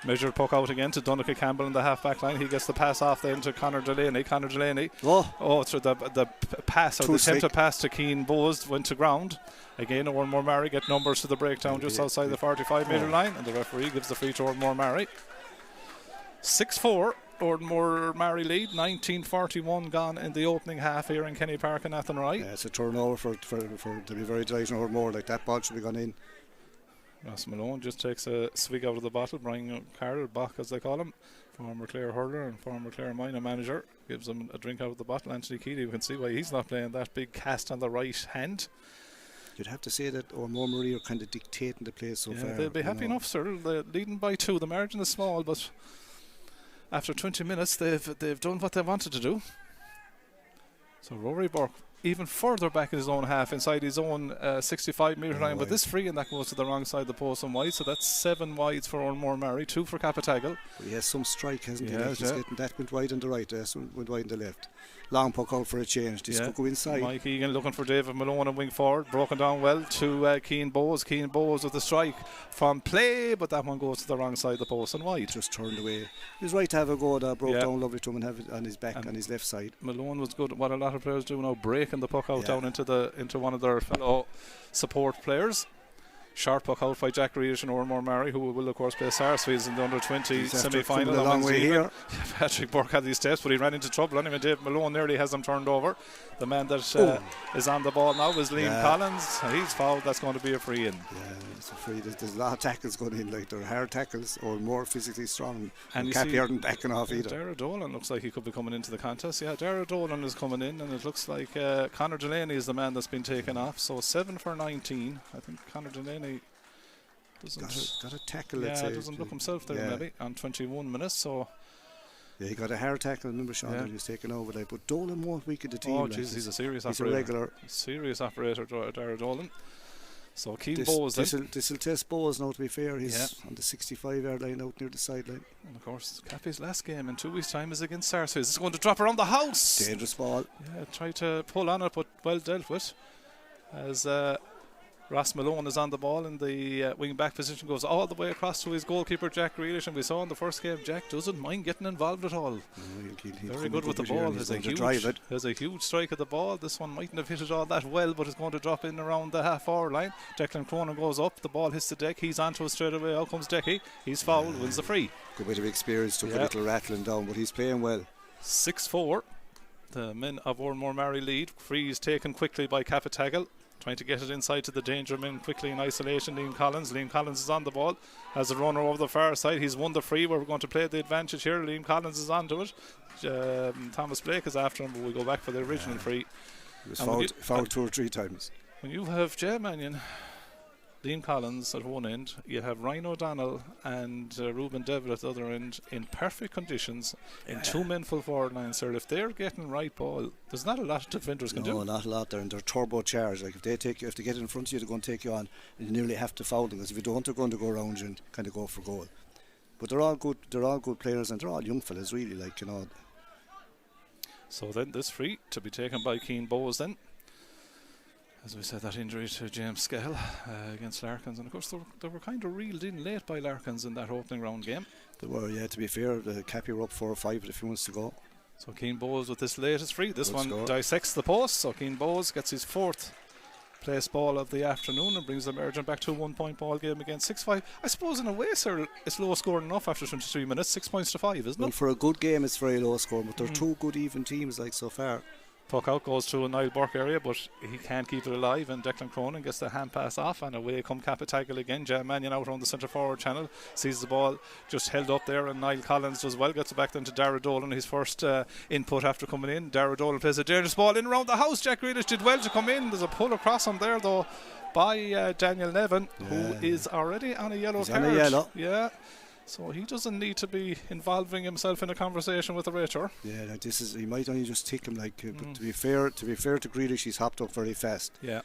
Measured puck out again to Donncha Campbell in the half back line. He gets the pass off then to Conor Delaney. So the pass, or the attempted pass to Keane Bowes went to ground. Again, Oranmore Maree get numbers to the breakdown just outside the 45-metre line, and the referee gives the free to Oranmore Maree. 6-4. Oranmore Maree lead. 19:41 gone in the opening half here in Kenny Park in Athenry. It's a turnover for to be very delighted on Oranmore. Like, that ball should be gone in. Ross Malone just takes a swig out of the bottle. Brian Carroll, Bach as they call him, former Clare hurler and former Clare minor manager, gives him a drink out of the bottle. Anthony Keeley, you can see why he's not playing that big cast on the right hand. You'd have to say that Oranmore Maree are kind of dictating the play so far. They'll be happy enough, sir. They're leading by 2. The margin is small, but after 20 minutes they've done what they wanted to do. So Rory Burke even further back in his own half, inside his own 65-metre line, but this free, and that goes to the wrong side of the post and wide. So that's 7 wides for Oranmore Maree, 2 for Cappataggle. But he has some strike, hasn't he? That went wide on the right, went wide on the left. Long puck out for a change. This could go inside. Mike Egan looking for David Malone and wing forward, broken down well to Keane Bowes. Keane Bowes with the strike from play, but that one goes to the wrong side of the post and wide. Just turned away. He was right to have a go that broke down lovely to him and have it on his back, on his left side. Malone was good at what a lot of players do now, breaking the puck out down into one of their fellow support players. Sharp puck out by Jack Grealish and Oranmore Maree, who will of course play Sarsfields in the under-20 semi-final. A long way here. Patrick Burke had these steps, but he ran into trouble anyway. Dave Malone nearly has him turned over. The man that is on the ball now is Liam Collins. He's fouled. That's going to be a free in. Yeah, it's a free. There's a lot of tackles going in. Like, they're hard tackles or more physically strong. And Cappy aren't backing off either. Dara Dolan looks like he could be coming into the contest. Yeah, Dara Dolan is coming in, and it looks like Conor Delaney is the man that's been taken off. So 7 for 19. I think Conor Delaney got a tackle. Doesn't look himself there maybe on 21 minutes. So he got a hard tackle. Remember, Sean, when he was taken over there. But Dolan won't weaken the team. Oh, jeez, he's a serious operator. A regular. Serious operator, Dara Dolan. So Keane Bowes then. This will test Bowes now, to be fair. He's on the 65-yard line out near the sideline. And of course, Cappy's last game in 2 weeks' time is against Sarsfields. It's going to drop around the house. Dangerous ball. Yeah, try to pull on it, but well dealt with. As Ross Malone is on the ball in the wing back position, goes all the way across to his goalkeeper Jack Grealish, and we saw in the first game Jack doesn't mind getting involved at all. He'll very good with the ball. Has a huge strike at the ball. This one mightn't have hit it all that well, but it's going to drop in around the half-hour line. Declan Cronin goes up, the ball hits the deck, he's onto it straight away. Out comes Decky, he's fouled, wins the free. Good bit of experience, took a little rattling down, but he's playing well. 6-4. The men of Oranmore Maree lead. Free is taken quickly by Cappataggle, trying to get it inside to the danger men quickly in isolation. Liam Collins is on the ball, has a runner over the far side. He's won the free. We're going to play the advantage here. Liam Collins is onto it. Thomas Blake is after him, but we'll go back for the original free. He was fouled 2 or 3 times. When you have Jay Mannion, Liam Collins at one end, you have Ryan O'Donnell and Ruben Devil at the other end in perfect conditions in 2 men full forward line, sir. If they're getting right ball, there's not a lot defenders can do. No, not a lot there, and they're turbocharged. Like if they get in front of you, they're going to take you on, and you nearly have to foul them, because if you don't, they're going to go around you and kind of go for goal. But they're all good players, and they're all young fellas, really. Like, you know. So then this free to be taken by Keane Bowes then. As we said, that injury to James Skehill against Larkins, and of course they were kind of reeled in late by Larkins in that opening round game. They were, yeah, to be fair. The Cappy were up 4 or 5 with a few minutes to go. So Keane Bowes with this latest free. This Good one score. Dissects the post, so Keane Bowes gets his 4th place ball of the afternoon and brings them urgent back to a 1-point ball game against 6-5. I suppose in a way, sir, it's low scoring enough after 23 minutes, 6 points to 5, isn't it? Well, for a good game, it's very low scoring, but they're 2 good even teams, like, so far. Puck out goes to a Niall Burke area, but he can't keep it alive, and Declan Cronin gets the hand pass off, and away come Cappataggle again. Jam Mannion out on the centre forward channel, sees the ball just held up there, and Niall Collins does well, gets it back then to Darragh Dolan, his first input after coming in. Darragh Dolan plays a dangerous ball in around the house. Jack Grealish did well to come in. There's a pull across him there though by Daniel Nevin, who is already on a yellow card. On a yellow. Yeah. So he doesn't need to be involving himself in a conversation with the rater. Yeah, like he might only just tick him, like. But to be fair to Grealish, he's hopped up very fast. Yeah.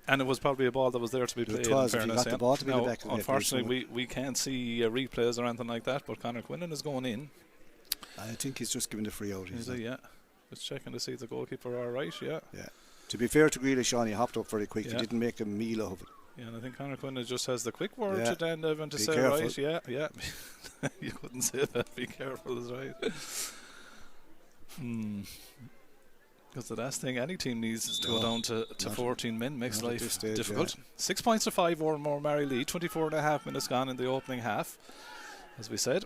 And it was probably a ball that was there to be played. It was. In fairness, He got the ball to be the back of the net. Unfortunately, we can't see replays or anything like that. But Conor Quinlan is going in. I think he's just giving the free out. Yeah. Just checking to see if the goalkeeper all right. Yeah. Yeah. To be fair to Grealish, Sean, he hopped up very quick. Yeah. He didn't make a meal of it. Yeah, and I think Conor Quinlan just has the quick word to Dan Devon to say, careful. right, yeah. You couldn't say that, be careful is right. Because the last thing any team needs is to go down to 14 men, makes life difficult. 6 points to 5, Oranmore Maree lead, 24.5 minutes gone in the opening half, as we said.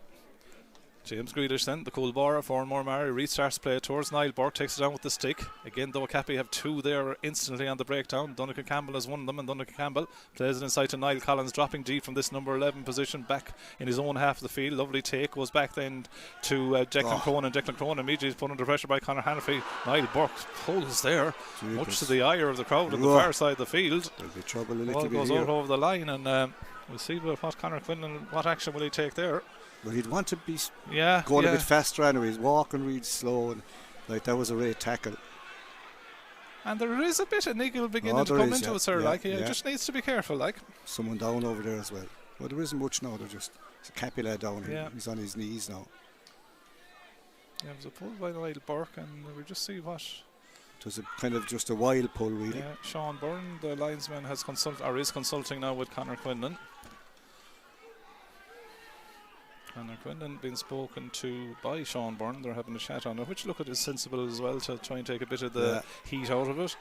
James Grealish then, the cool bar for Oranmore Maree, restarts play towards Niall Burke, takes it down with the stick. Again, though, Cappy have 2 there instantly on the breakdown. Donnacha Campbell has one of them, and Donnacha Campbell plays it inside to Niall Collins, dropping deep from this number 11 position back in his own half of the field. Lovely take, goes back then to Declan Cronin. Declan Cronin immediately is put under pressure by Conor Hannafy. Niall Burke pulls there, much to the ire of the crowd on the far side of the field. There'll be trouble a little ball bit goes here. out over the line, and we'll see what Conor Quinlan, what action will he take there. Well, he'd want to be going a bit faster anyway. He's walking really slow, and like that was a great tackle. And there is a bit of niggle beginning to come into it, sir. He just needs to be careful. Someone down over there as well. Well, there isn't much now. There's a Cappy lad down here. He's on his knees now. Yeah, it was a pull by Niall Burke, and we'll just see what. It was a kind of just a wild pull, really. Yeah, Sean Byrne, the linesman, is consulting now with Conor Quinlan. Conor Quinlan being spoken to by Sean Byrne. They're having a chat on it, which is sensible as well, to try and take a bit of the heat out of it.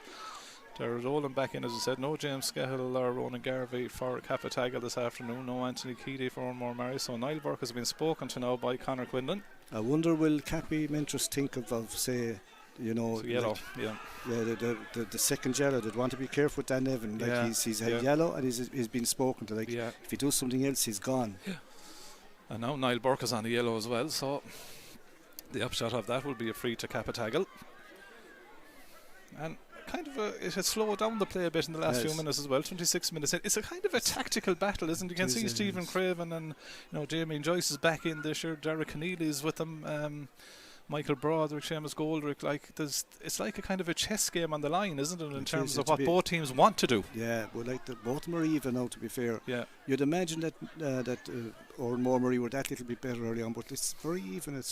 They're rolling back in, as I said. No James Skehill or Ronan Garvey for Cappataggle this afternoon. No Anthony Keady for Oranmore Maree. So Niall Burke has been spoken to now by Conor Quinlan. I wonder, will Cappy Mentris think of say, yellow, the second yellow. They'd want to be careful with Dan Nevin. He's had yellow, and he's been spoken to. If he does something else, he's gone. Yeah. And now Niall Burke is on the yellow as well, so the upshot of that will be a free to Cappataggle. And it has slowed down the play a bit in the last few minutes as well. 26 minutes in. It's a kind of a tactical battle, isn't it? You can see Stephen Craven and Jamie Joyce is back in this year. Derek Keneally is with them. Michael Broderick, Seamus Goldrick, like it's like a kind of a chess game on the line, isn't it, in terms of what both teams want to do? Yeah, well, like both of them are even now, to be fair. Yeah. You'd imagine that Oranmore Maree were that little bit better early on, but it's very even.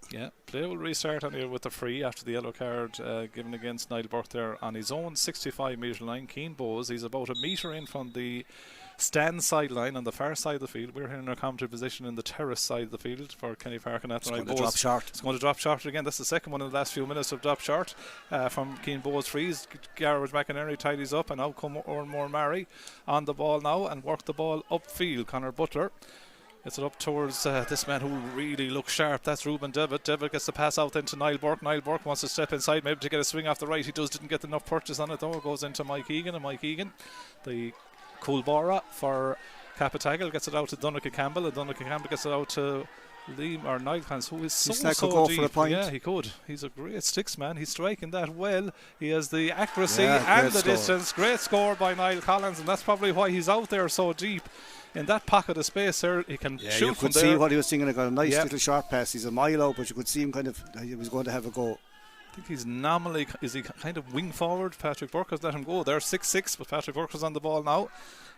Yeah, play will restart on here with the free after the yellow card given against Niall Burke there on his own 65 metre line. Keane Bowes, he's about a metre in from the stand sideline on the far side of the field. We're here in our commentary position in the terrace side of the field for Kenny Park and Athenry. It's going to drop short. It's going to drop short again. That's the second one in the last few minutes of drop short from Keane Bowes frees. Garage McInerney tidies up, and out come Oranmore Maree on the ball now and work the ball upfield. Conor Butler gets it up towards this man who really looks sharp. That's Ruben Devitt. Devitt gets the pass out then to Niall Burke. Niall Burke wants to step inside, maybe to get a swing off the right. He didn't get enough purchase on it though. It goes into Mike Egan, and Mike Egan, the Coolbora for Cappataggle, gets it out to Donnacha Campbell, and Donnacha Campbell gets it out to Liam or Niall Cans, who is so deep. For a point. Yeah, he could. He's a great sticks man. He's striking that well. He has the accuracy and the distance. Great score by Niall Collins, and that's probably why he's out there so deep in that pocket of space there. He can shoot you from could there. see what he was thinking. I got a nice little short pass. He's a mile out, but you could see him he was going to have a go. I think he's nominally, is he kind of wing forward? Patrick Burke has let him go there, 6-6, but Patrick Burke is on the ball now.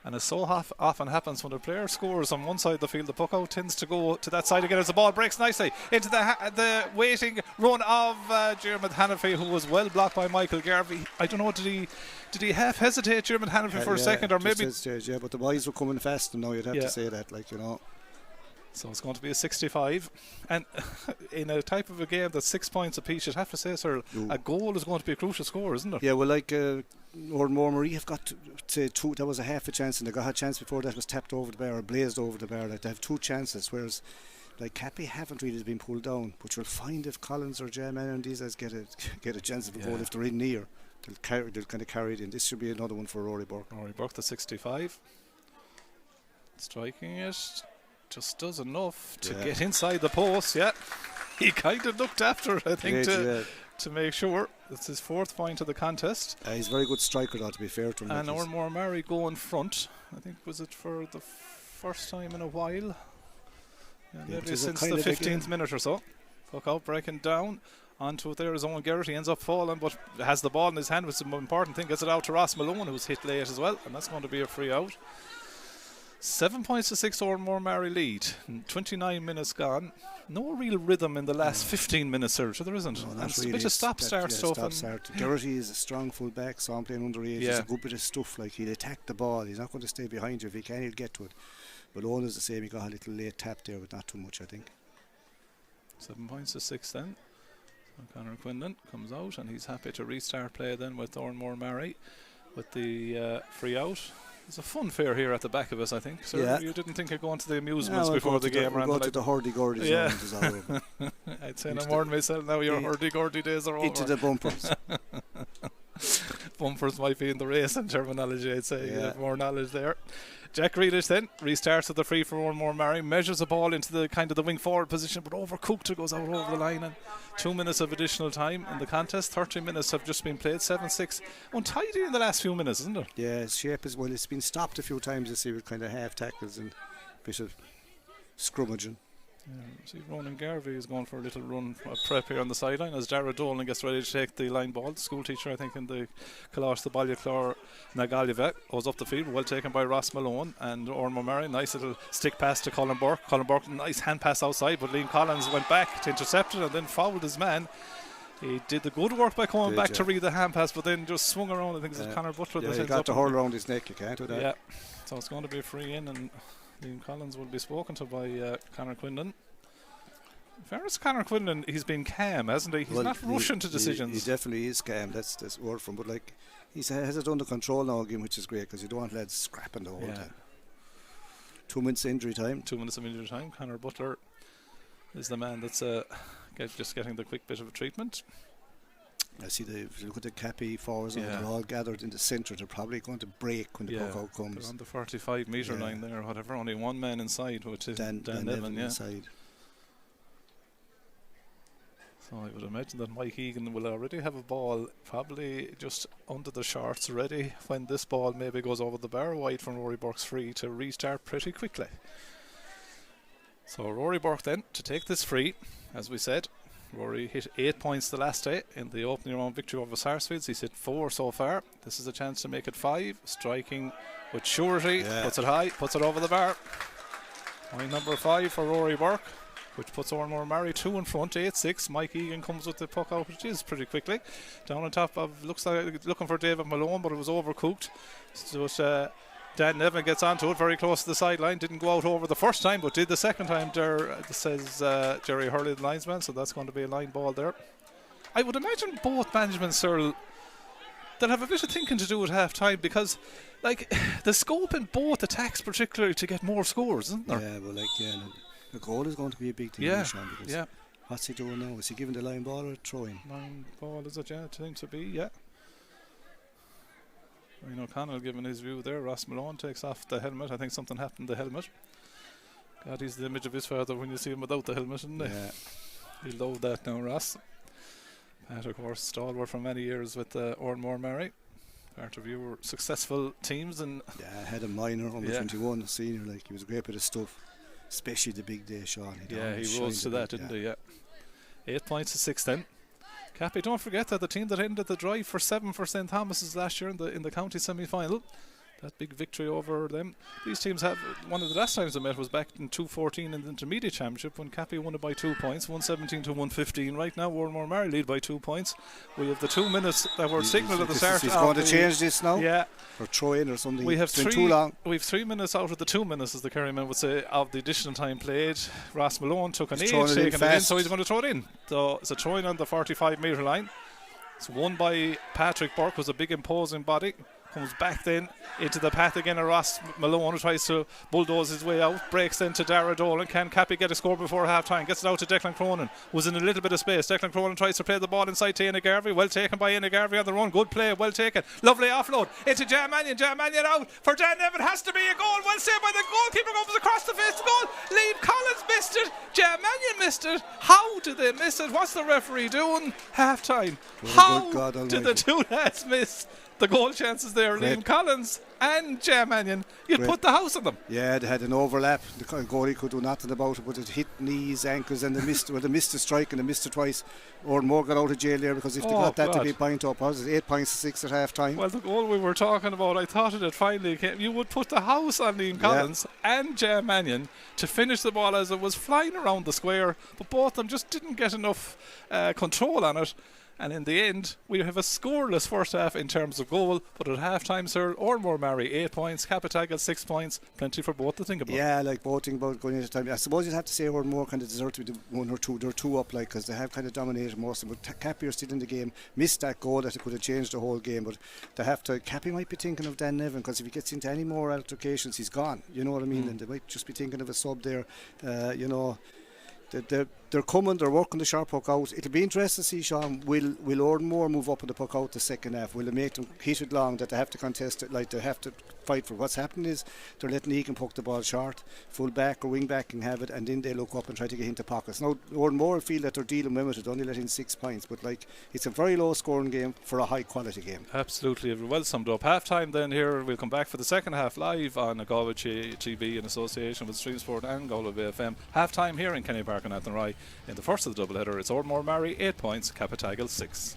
And as so often happens when a player scores on one side of the field, the puck out tends to go to that side again as the ball breaks nicely into the waiting run of Jeremy Hannafy, who was well blocked by Michael Garvey. I don't know, did he half hesitate, Jeremy Hannafy, for a second, or maybe? Yeah, but the boys were coming fast, and now you'd have to say that, So it's going to be a 65, and in a type of a game that's 6 points apiece, you'd have to say, sir, a goal is going to be a crucial score, isn't it? Yeah, well, Oranmore Maree have got two. That was a half a chance, and they got a chance before that was tapped over the bar or blazed over the bar. Like, they have two chances, whereas Cappy haven't really been pulled down. But you'll find if Collins or J-Man and these guys get a chance of a goal if they're in near, they'll kind of carry it in. This should be another one for Rory Burke. Rory Burke, the 65, striking it. Just does enough to get inside the post. He kind of looked after it, I think, to make sure. It's his fourth point of the contest. He's a very good striker, though, to be fair to him. And Oranmore Maree go in front. I think, was it for the first time in a while? Maybe since the 15th minute or so. Puck out, breaking down. Onto it there is Owen Garrett. He ends up falling, but has the ball in his hand, which is the important thing. Gets it out to Ross Malone, who's hit late as well, and that's going to be a free out. 7 points to 6 Oranmore Maree lead. 29 minutes gone. No real rhythm in the last 15 minutes, sir. So there isn't. No, it's a bit of stop-start stuff. Garrity is a strong full back, so I'm playing underage. He's a good bit of stuff. He'll attack the ball. He's not going to stay behind you. If he can, he'll get to it. But Owen is the same. He got a little late tap there, but not too much, I think. 7 points to 6 then. So Conor Quinlan comes out, and he's happy to restart play then with Oranmore Maree with the free out. There's a fun fair here at the back of us, I think. So you didn't think of going to the amusements before the game? We'll go to the hurdy-gurdy zone. I'd say no more than myself now. Your hurdy-gurdy days are over. Into the bumpers. Bumpers might be in the race and terminology, I'd say. You have more knowledge there. Jack Grealish then restarts with the free for Oranmore Maree, measures the ball into the kind of the wing forward position, but overcooked. It goes out over the line, and 2 minutes of additional time in the contest. 30 minutes have just been played. 7-6, untidy in the last few minutes, isn't it? Yeah, his shape as well. It's been stopped a few times this year with kind of half tackles and a bit of scrummaging. See, Ronan Garvey is going for a little run of prep here on the sideline as Dara Dolan gets ready to take the line ball. The school teacher, I think, in the Colosh, the Ballyclare Nagalievet, goes up the field, well taken by Ross Malone, and Oranmore Maree, nice little stick pass to Colin Burke. Colin Burke, nice hand pass outside, but Liam Collins went back to intercept it and then fouled his man. He did the good work by coming back to read the hand pass, but then just swung around. I think it's Conor Butler that he got the hurl around his neck. You can't do that. Yeah, so it's going to be a free in, and Liam Collins will be spoken to by Conor Quinlan. In fairness, Conor Quinlan, he's been calm, hasn't he? He's not rushing to decisions. He definitely is calm. That's word from. But he has it under control now again, which is great because you don't want lads scrapping the whole time. 2 minutes injury time. 2 minutes of injury time. Conor Butler is the man that's just getting the quick bit of a treatment. I see if you look at the Cappy forwards, they're all gathered in the centre. They're probably going to break when the puck out comes. They're on the 45 metre line there, or whatever. Only one man inside, which is Dan Evan inside. So I would imagine that Mike Egan will already have a ball probably just under the shorts ready when this ball maybe goes over the bar wide from Rory Burke's free to restart pretty quickly. So Rory Burke then to take this free, as we said. Rory hit 8 points the last day in the opening round victory over Sarsfields. He's hit 4 so far. This is a chance to make it 5. Striking with surety, puts it high, puts it over the bar. Point number 5 for Rory Burke, which puts Oranmore Maree 2 in front, 8-6. Mike Egan comes with the puck out, which is pretty quickly. Down on top of, looks like looking for David Malone, but it was overcooked. So Dan Nevin gets onto it very close to the sideline. Didn't go out over the first time, but did the second time there, says Jerry Hurley, the linesman. So that's going to be a line ball there. I would imagine both managements, Cyril, they'll have a bit of thinking to do at half time, because like the scope in both attacks particularly to get more scores, isn't there? Yeah, well, the goal is going to be a big thing. Sean, because what's he doing now? Is he giving the line ball or throwing? Line ball, is it? Yeah, it seems to be, yeah. Ryan O'Connell giving his view there. Ross Malone takes off the helmet. I think something happened to the helmet. God, he's the image of his father when you see him without the helmet, isn't he? Yeah. He'll love that now, Ross. Pat, of course, stalwart for many years with Oranmore Maree. Part of your successful teams. And yeah, had a minor, under 21, a senior. Like, he was a great bit of stuff, especially the big day, Sean. He rose to that, didn't he? Yeah. 8 points to 6 then. Cappy, don't forget that the team that ended the drive for 7 for St Thomas's last year in the county semi-final, that big victory over them. These teams have, one of the last times they met was back in 2014 in the intermediate championship when Cappy won it by 2 points, 117 to 115. Right now, Oranmore Maree lead by 2 points. We have the 2 minutes that were signalled at the start. He's going to change this now? Yeah. Or throw in or something. We have it's been too long. We have 3 minutes out of the 2 minutes, as the Kerryman would say, of the additional time played. Ross Malone took an age, taking it in, so he's going to throw it in. So it's a throw in on the 45-metre line. It's won by Patrick Burke, was a big imposing body. Comes back then into the path again of Ross Malone, who tries to bulldoze his way out. Breaks then to Dara Dolan. Can Cappy get a score before half time? Gets it out to Declan Cronin, was in a little bit of space. Declan Cronin tries to play the ball inside to Ian Garvey. Well taken by Ian Garvey on the run. Good play, well taken. Lovely offload into Jam Mannion. Jam Mannion out for Dan Nevin. Has to be a goal. Well saved by the goalkeeper. Goes across the face to goal. Liam Collins missed it. Jam Mannion missed it. How did they miss it? What's the referee doing? Half time. How did the two lads miss the goal chances there? Liam Collins and Jam Mannion. You'd put the house on them. Yeah, they had an overlap. The goalie could do nothing about it, but it hit knees, ankles, and they missed the strike, and they missed it twice. Oranmore got out of jail there, because if they got that to be a point up, was it 8 points to 6 at half time? Well, the goal we were talking about, I thought it had finally came. You would put the house on Liam Collins and Jam Mannion to finish the ball as it was flying around the square, but both of them just didn't get enough control on it. And in the end, we have a scoreless first half in terms of goal. But at half time, Sir, Oranmore Maree 8 points, Cappataggle 6 points. Plenty for both to think about. Yeah, like both think about going into time. I suppose you'd have to say Oranmore kind of deserve to be the 1 or 2. They're 2 up, like, because they have kind of dominated most of them. But Cappy are still in the game. Missed that goal that could have changed the whole game. But they have to. Cappy might be thinking of Dan Nevin, because if he gets into any more altercations, he's gone. You know what I mean? And they might just be thinking of a sub there. You know. They're coming, they're working the sharp puck out. It'll be interesting to see, Sean, will Oranmore move up with the puck out the second half? Will it make them hit it long, that they have to contest it, like they have to fight for? What's happening is they're letting Egan puck the ball short, full back or wing back can have it, and then they look up and try to get into pockets. Now Oranmore feel that they're dealing with it, only letting 6 points, but like it's a very low scoring game for a high quality game. Absolutely, well summed up. Half time then here, we'll come back for the second half live on Galway TV in association with Streamsport and Galway BFM. Half time here in Kenny Park and Athenry. In the first of the doubleheader, it's Oranmore Maree 8 points, Cappataggle 6.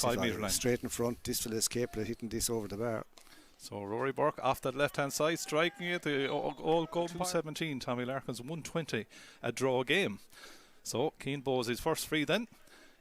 5 metre line. Straight in front, this will escape hitting this over the bar. So Rory Burke off that left hand side, striking it. The old goal 217. Tommy Larkin's 120, a draw game. So Keane Bowes his first free then.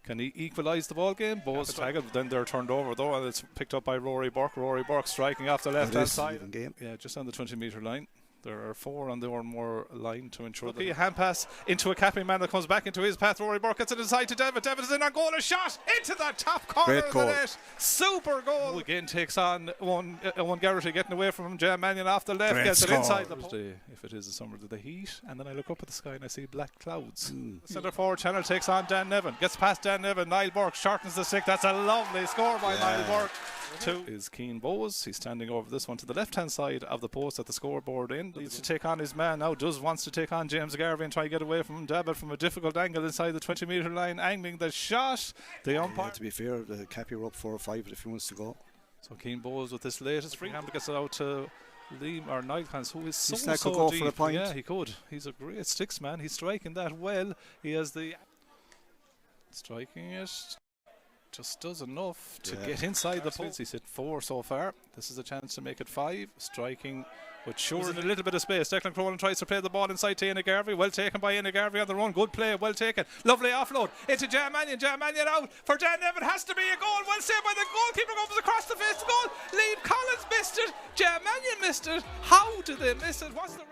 Can he equalise the ball game? Bowes Cappataggle, then they're turned over though, and it's picked up by Rory Burke. Rory Burke striking off the left hand side. Game. Yeah, just on the 20 metre line. There are 4 on the Oranmore line to ensure that. Hand pass into a capping man that comes back into his path. Rory Burke gets it inside to David. David is in on goal. A shot into the top corner of the net. Super goal. Again takes on one Garrity getting away from him. Jam Mannion off the left. Gets it inside the post. If it is the summer of the heat. And then I look up at the sky and I see black clouds. Centre forward channel takes on Dan Nevin. Gets past Dan Nevin. Niall Burke shortens the stick. That's a lovely score by Niall Burke. 2 is Keane Bowes. He's standing over this one to the left hand side of the post at the scoreboard end. Needs to take on his man now. Wants to take on James Garvey and try to get away from him. Dabbit from a difficult angle inside the 20 metre line, angling the shot. The umpire. To be fair, the Cappy were up 4 or 5 if he wants to go. So Keane Bowes with this latest free hand gets it out to Liam or Niall Cans, who is so could go deep. for a point. Yeah, he could. He's a great sticks man. He's striking that well. He has the striking it. Just does enough to get inside the post. He's hit 4 so far. This is a chance to make it 5. Striking with sure in a little bit of space. Declan Crowland tries to play the ball inside to Ian Garvey. Well taken by Ian Garvey on the run. Good play, well taken. Lovely offload into Jam Mannion. Jam Mannion out for Dan Nevin. Has to be a goal. Well saved by the goalkeeper. Goes across the face of goal. Liam Collins missed it. Jam Mannion missed it. How did they miss it? What's the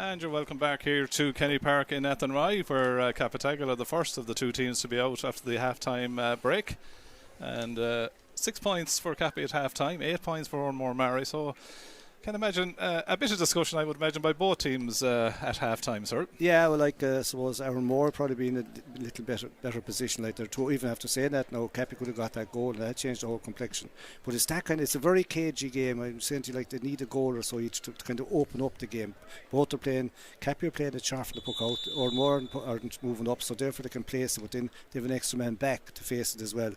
And you're welcome back here to Kenny Park in Athenry, where Cappataggle are the first of the two teams to be out after the half-time break. And 6 points for Cappy at half-time, 8 points for Oranmore Maree. So can imagine a bit of discussion, I would imagine, by both teams at half-time, sir. Yeah, well, like I suppose Oranmore probably be in a little better position. Like they're two, even after saying that now, Cappy could have got that goal and that changed the whole complexion. But it's that kind. It's a very cagey game. I'm saying to you, like they need a goal or so each to kind of open up the game. Both are playing. Cappy are playing it sharp from the puck out, or more aren't moving up, so therefore they can place it. But then they have an extra man back to face it as well.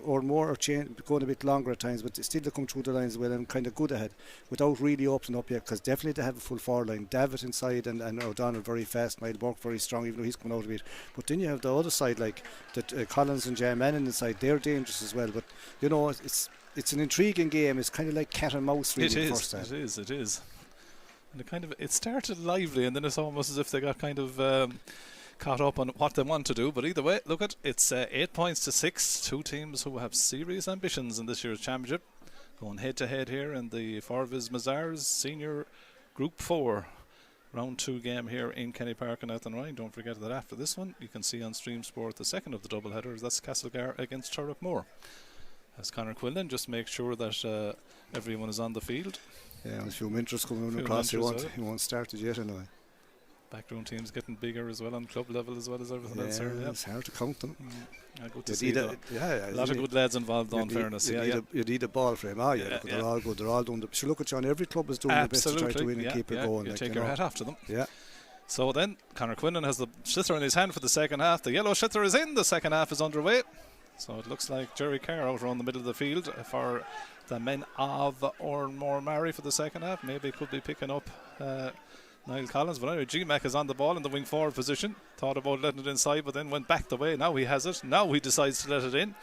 Or more are going a bit longer at times, but still they come through the lines well and kind of good ahead without really opening up yet, because definitely they have a full forward line. David inside and O'Donnell very fast, Niall Burke very strong, even though he's coming out a bit. But then you have the other side, like Collins and Jam Manning inside, they're dangerous as well. But you know, it's an intriguing game. It's kind of like cat and mouse really. It first half. It is. And it started lively, and then it's almost as if they got kind of caught up on what they want to do. But either way, look at it's 8 points to 6. Two teams who have serious ambitions in this year's championship, going head to head here in the Forvis Masars Senior Group 4 Round 2 game here in Kenny Park in Athenry. Don't forget that after this one you can see on Stream Sport the second of the double headers. That's Castlegar against Turrickmore. As Conor Quillen just make sure that everyone is on the field. Yeah, and a few minutes coming across. He won't start it yet anyway. Backroom teams getting bigger as well on club level as well as everything else. Yeah, it's hard to count them. Good to see a lot of good lads involved, in fairness. You need a ball for him. They're all good. They're all doing the. So look at John. Every club is doing their best to try to win and keep it going. You take your hat off to them. Yeah. So then Conor Quinlan has the slither in his hand for the second half. The yellow slither is in. The second half is underway. So it looks like Jerry Kerr out around the middle of the field for the men of Oranmore Maree for the second half. Maybe could be picking up Niall Collins, but anyway, G-Mac is on the ball in the wing forward position. Thought about letting it inside, but then went back the way. Now he has it. Now he decides to let it in.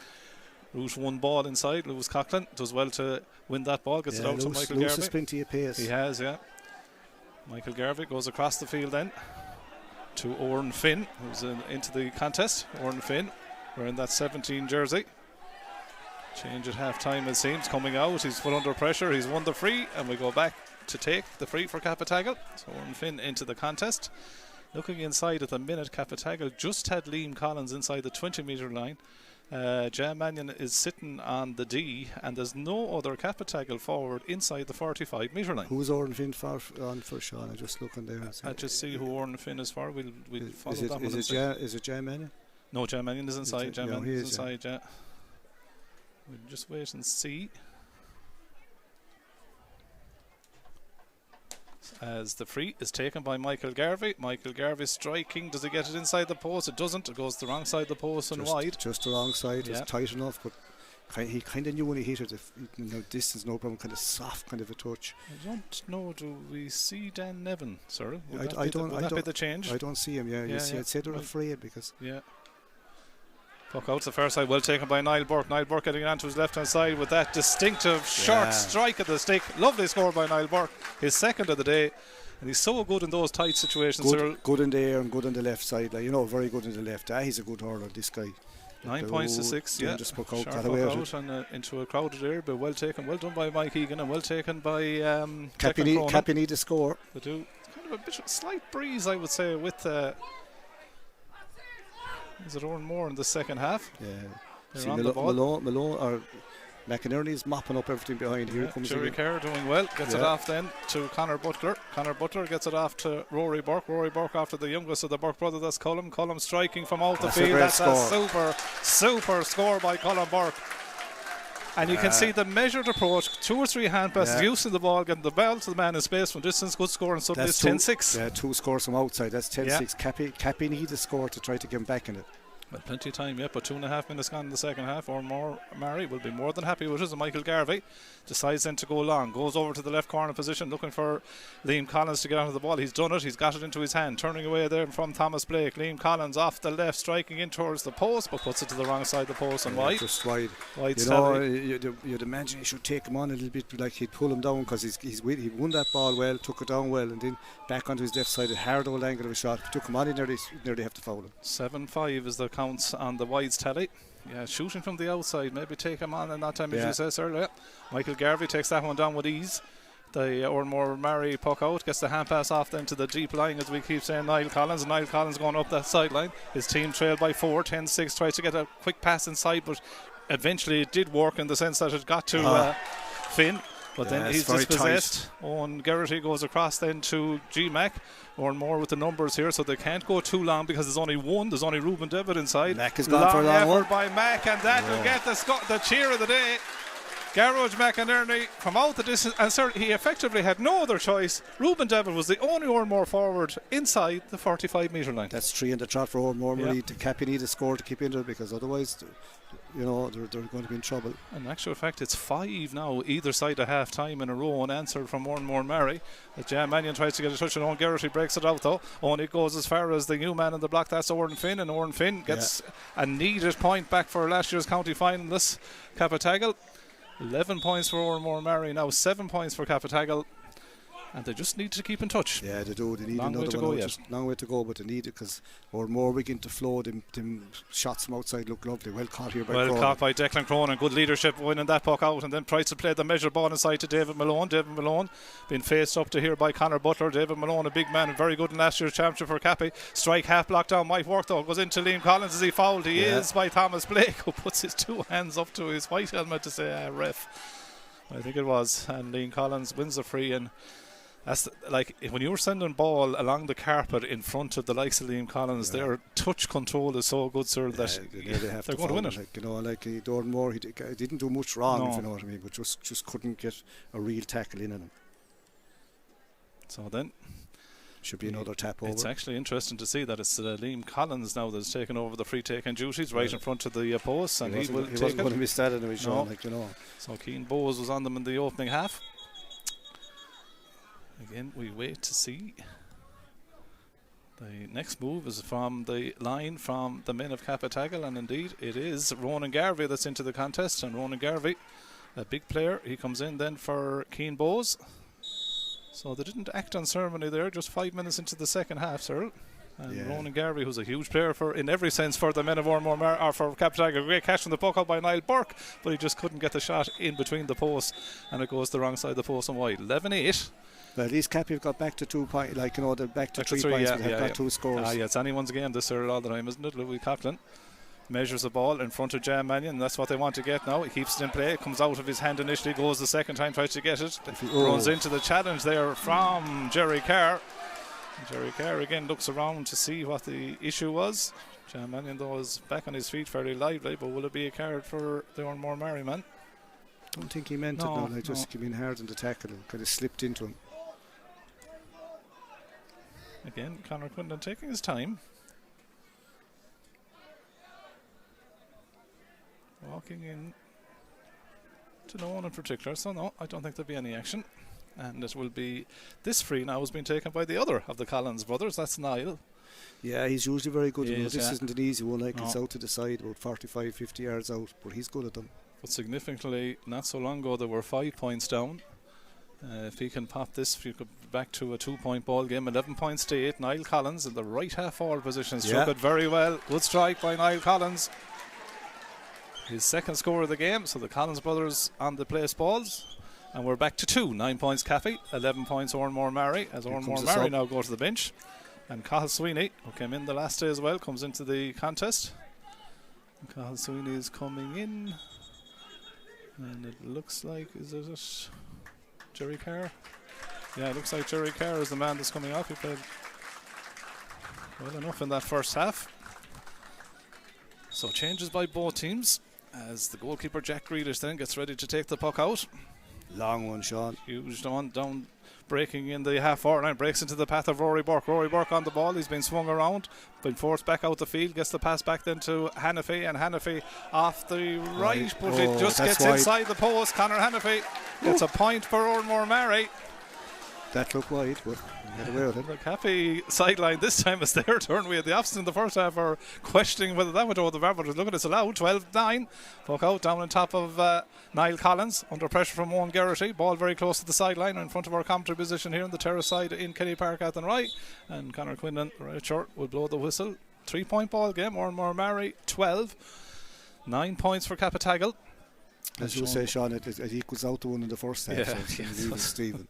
Route one ball inside. Lewis Coughlin does well to win that ball. Gets it out to Michael Garvey. Has plenty of pace. He has, yeah. Michael Garvey goes across the field then to Oran Finn, who's into the contest. Oran Finn wearing that 17 jersey. Change at half time, it seems, coming out. He's put under pressure. He's won the free, and we go back to take the free for Cappataggle. So Oran Finn into the contest. Looking inside at the minute, Cappataggle just had Liam Collins inside the 20-metre line. Jan Mannion is sitting on the D, and there's no other Cappataggle forward inside the 45-metre line. Who's Oran Finn on for Sean? I just looking there. I just see who Oran Finn is for. We'll follow that one. Is it Jan Mannion? No, Jan Mannion is inside. Jan Mannion is inside, yeah. We'll just wait and see. As the free is taken by Michael Garvey. Michael Garvey striking. Does he get it inside the post? It doesn't. It goes the wrong side of the post and wide. Just the wrong side. It's tight enough, but he kind of knew when he hit it. Distance, no problem. Kind of soft, kind of a touch. I don't know. Do we see Dan Nevin, sir? Would that be the change? I don't see him. Yeah, I'd say they're afraid because. Yeah. Puck out to the far side, well taken by Niall Burke. Niall Burke getting onto his left hand side with that distinctive short strike at the stick. Lovely score by Niall Burke, his second of the day, and he's so good in those tight situations. Good in the air and good on the left side, very good in the left. He's a good hurler, this guy. 9 points to 6, yeah. Just puck out, sharp out and into a crowded area, but well taken, well done by Mike Egan, and well taken by Cappy need to score. They do. It's kind of a bit of a slight breeze, I would say, with is it Oranmore in the second half? Yeah. They're on the ball. Malone or McInerney's mopping up everything behind. Here comes Jerry Kerr doing well. Gets it off then to Conor Butler. Conor Butler gets it off to Rory Burke. Rory Burke after the youngest of the Burke brothers. That's Cullum. Cullum striking from out the field. That's a super score by Cullum Burke. And you can see the measured approach, 2 or 3 hand passes, use of the ball, getting the ball to the man in space from distance, good score, and suddenly it's 10-6. Yeah, 2 scores from outside, that's 10-6. Cappy needs a score to try to get him back in it. Well, plenty of time yet, but 2.5 minutes gone in the second half. Oranmore Maree will be more than happy with it. And Michael Garvey decides then to go long, goes over to the left corner position, looking for Liam Collins to get onto the ball. He's done it, he's got it into his hand, turning away there from Thomas Blake. Liam Collins off the left, striking in towards the post, but puts it to the wrong side of the post and wide. Just wide. You'd imagine he should take him on a little bit, like he'd pull him down, because he won that ball well, took it down well, and then back onto his left side, a hard old angle of a shot. If he took him on, he nearly have to foul him. 7-5 is the counts on the wides tally. Yeah, shooting from the outside, maybe take him on in that time, as you said earlier. Michael Garvey takes that one down with ease. the Oranmore Maree puck out, gets the hand pass off then to the deep line, as we keep saying, Niall Collins. And Niall Collins going up that sideline. His team trailed by 4, 10-6, tries to get a quick pass inside, but eventually it did work in the sense that it got to Finn. But then he's dispossessed. Owen Geraghty goes across then to G-Mac. Oranmore with the numbers here, so they can't go too long because there's only one. There's only Ruben Devitt inside. Mac has gone for a long one by Mac, and that will get the cheer of the day. Garage McInerney from out the distance, and sir, he effectively had no other choice. Ruben Devitt was the only Oranmore forward inside the 45-metre line. That's 3 in the trot for Oranmore. Cappy need a score to keep into it, because otherwise, they're going to be in trouble. In actual fact, it's 5 now, either side of half time in a row, unanswered from Oranmore Maree. Jan Mannion tries to get a touch, and Owen Geraghty breaks it out though. Only goes as far as the new man in the block, that's Oran Finn, and Oran Finn gets a needed point back for last year's county finalists, Cappataggle. 11 points for Oranmore Maree, now 7 points for Cappataggle, and they just need to keep in touch. Yeah, they do. They need another one. Long way to go, but they need it, because Oranmore begin to flow. Them shots from outside look lovely. Well caught here by Cronin. Well caught by Declan Cronin. Good leadership winning that puck out, and then tries to play the measured ball inside to David Malone. David Malone being faced up to here by Conor Butler. David Malone, a big man, very good in last year's championship for Cappy. Strike half blocked down, might work though. Goes into Liam Collins as he fouled. He is by Thomas Blake, who puts his 2 hands up to his white helmet to say, ref. I think it was, and Liam Collins wins the free. And that's like when you were sending ball along the carpet in front of the likes of Liam Collins, their touch control is so good, sir, that they're going to win it. Oranmore, he didn't do much wrong, if you know what I mean, but just couldn't get a real tackle in on him. So then should be another tap over. It's actually interesting to see that it's Liam Collins now that's taken over the free taking duties in front of the post, and he wasn't going to miss that anyway, Sean. So Keane Bowes was on them in the opening half. Again, we wait to see. The next move is from the line from the men of Cappataggle, and indeed it is Ronan Garvey that's into the contest. And Ronan Garvey, a big player, he comes in then for Keane Bowes. So they didn't act on ceremony there, just 5 minutes into the second half, Cyril. And Ronan Garvey, who's a huge player in every sense for the men of Oranmore, or for Cappataggle. Great catch from the puck out by Niall Burke, but he just couldn't get the shot in between the posts, and it goes the wrong side of the post and wide. 11-8. Well, at least Cappy have got back to 2 points, they're back to 3 points. They've got 2 scores. It's anyone's game this Cyril all the time, isn't it? Louis Coughlin measures the ball in front of Jan Mannion, and that's what they want to get now. He keeps it in play, it comes out of his hand initially, goes the second time, tries to get it, runs into the challenge there from Jerry Carr. Jerry Carr again looks around to see what the issue was. Jan Mannion though is back on his feet, fairly lively, but will it be a card for the Oranmore Maree man? I don't think he meant it. No, just came in hard in the tackle and kind of slipped into him. Again, Conor Quinlan taking his time. Walking in to no one in particular, so no, I don't think there'll be any action. And it will be this free now has been taken by the other of the Collins brothers, that's Niall. Yeah, he's usually very good. This isn't an easy one, it's out to the side, about 45-50 yards out, but he's good at them. But significantly, not so long ago, they were 5 points down. If he can pop this, if you could back to a 2-point ball game, 11 points to 8. Niall Collins in the right half forward position, struck it very well. Good strike by Niall Collins. His second score of the game, so the Collins brothers on the place balls. And we're back to 2. 9 points Cappy, 11 points Oranmore Maree, as Oranmore Maree now go to the bench. And Cathal Sweeney, who came in the last day as well, comes into the contest. And Cathal Sweeney is coming in. And it looks like, is it Jerry Carr? Yeah, it looks like Jerry Carr is the man that's coming off. He played well enough in that first half. So changes by both teams as the goalkeeper Jack Grealish then gets ready to take the puck out. Long one, Sean. Huge one down, breaking in the half forward line, breaks into the path of Rory Burke. Rory Burke on the ball, he's been swung around, been forced back out the field, gets the pass back then to Hannafy, and Hannafy off the right, but it just gets inside the post. Conor Hannafy gets a point for Oranmore Maree. That looked wide, but get away with it. Look, happy sideline this time it's their turn. We had the opposite in the first half are questioning whether that went over the bar, but look at it's allowed. 12-9. Puck out down on top of Niall Collins under pressure from Owen Geraghty. Ball very close to the sideline in front of our commentary position here on the terrace side in Kenny Park, Athenry. And Conor Quinlan, right short, will blow the whistle. 3-point ball game. Oranmore Maree 12. 9 points for Cappataggle. As you say, Sean, it equals out to one in the first half. So it's Stephen.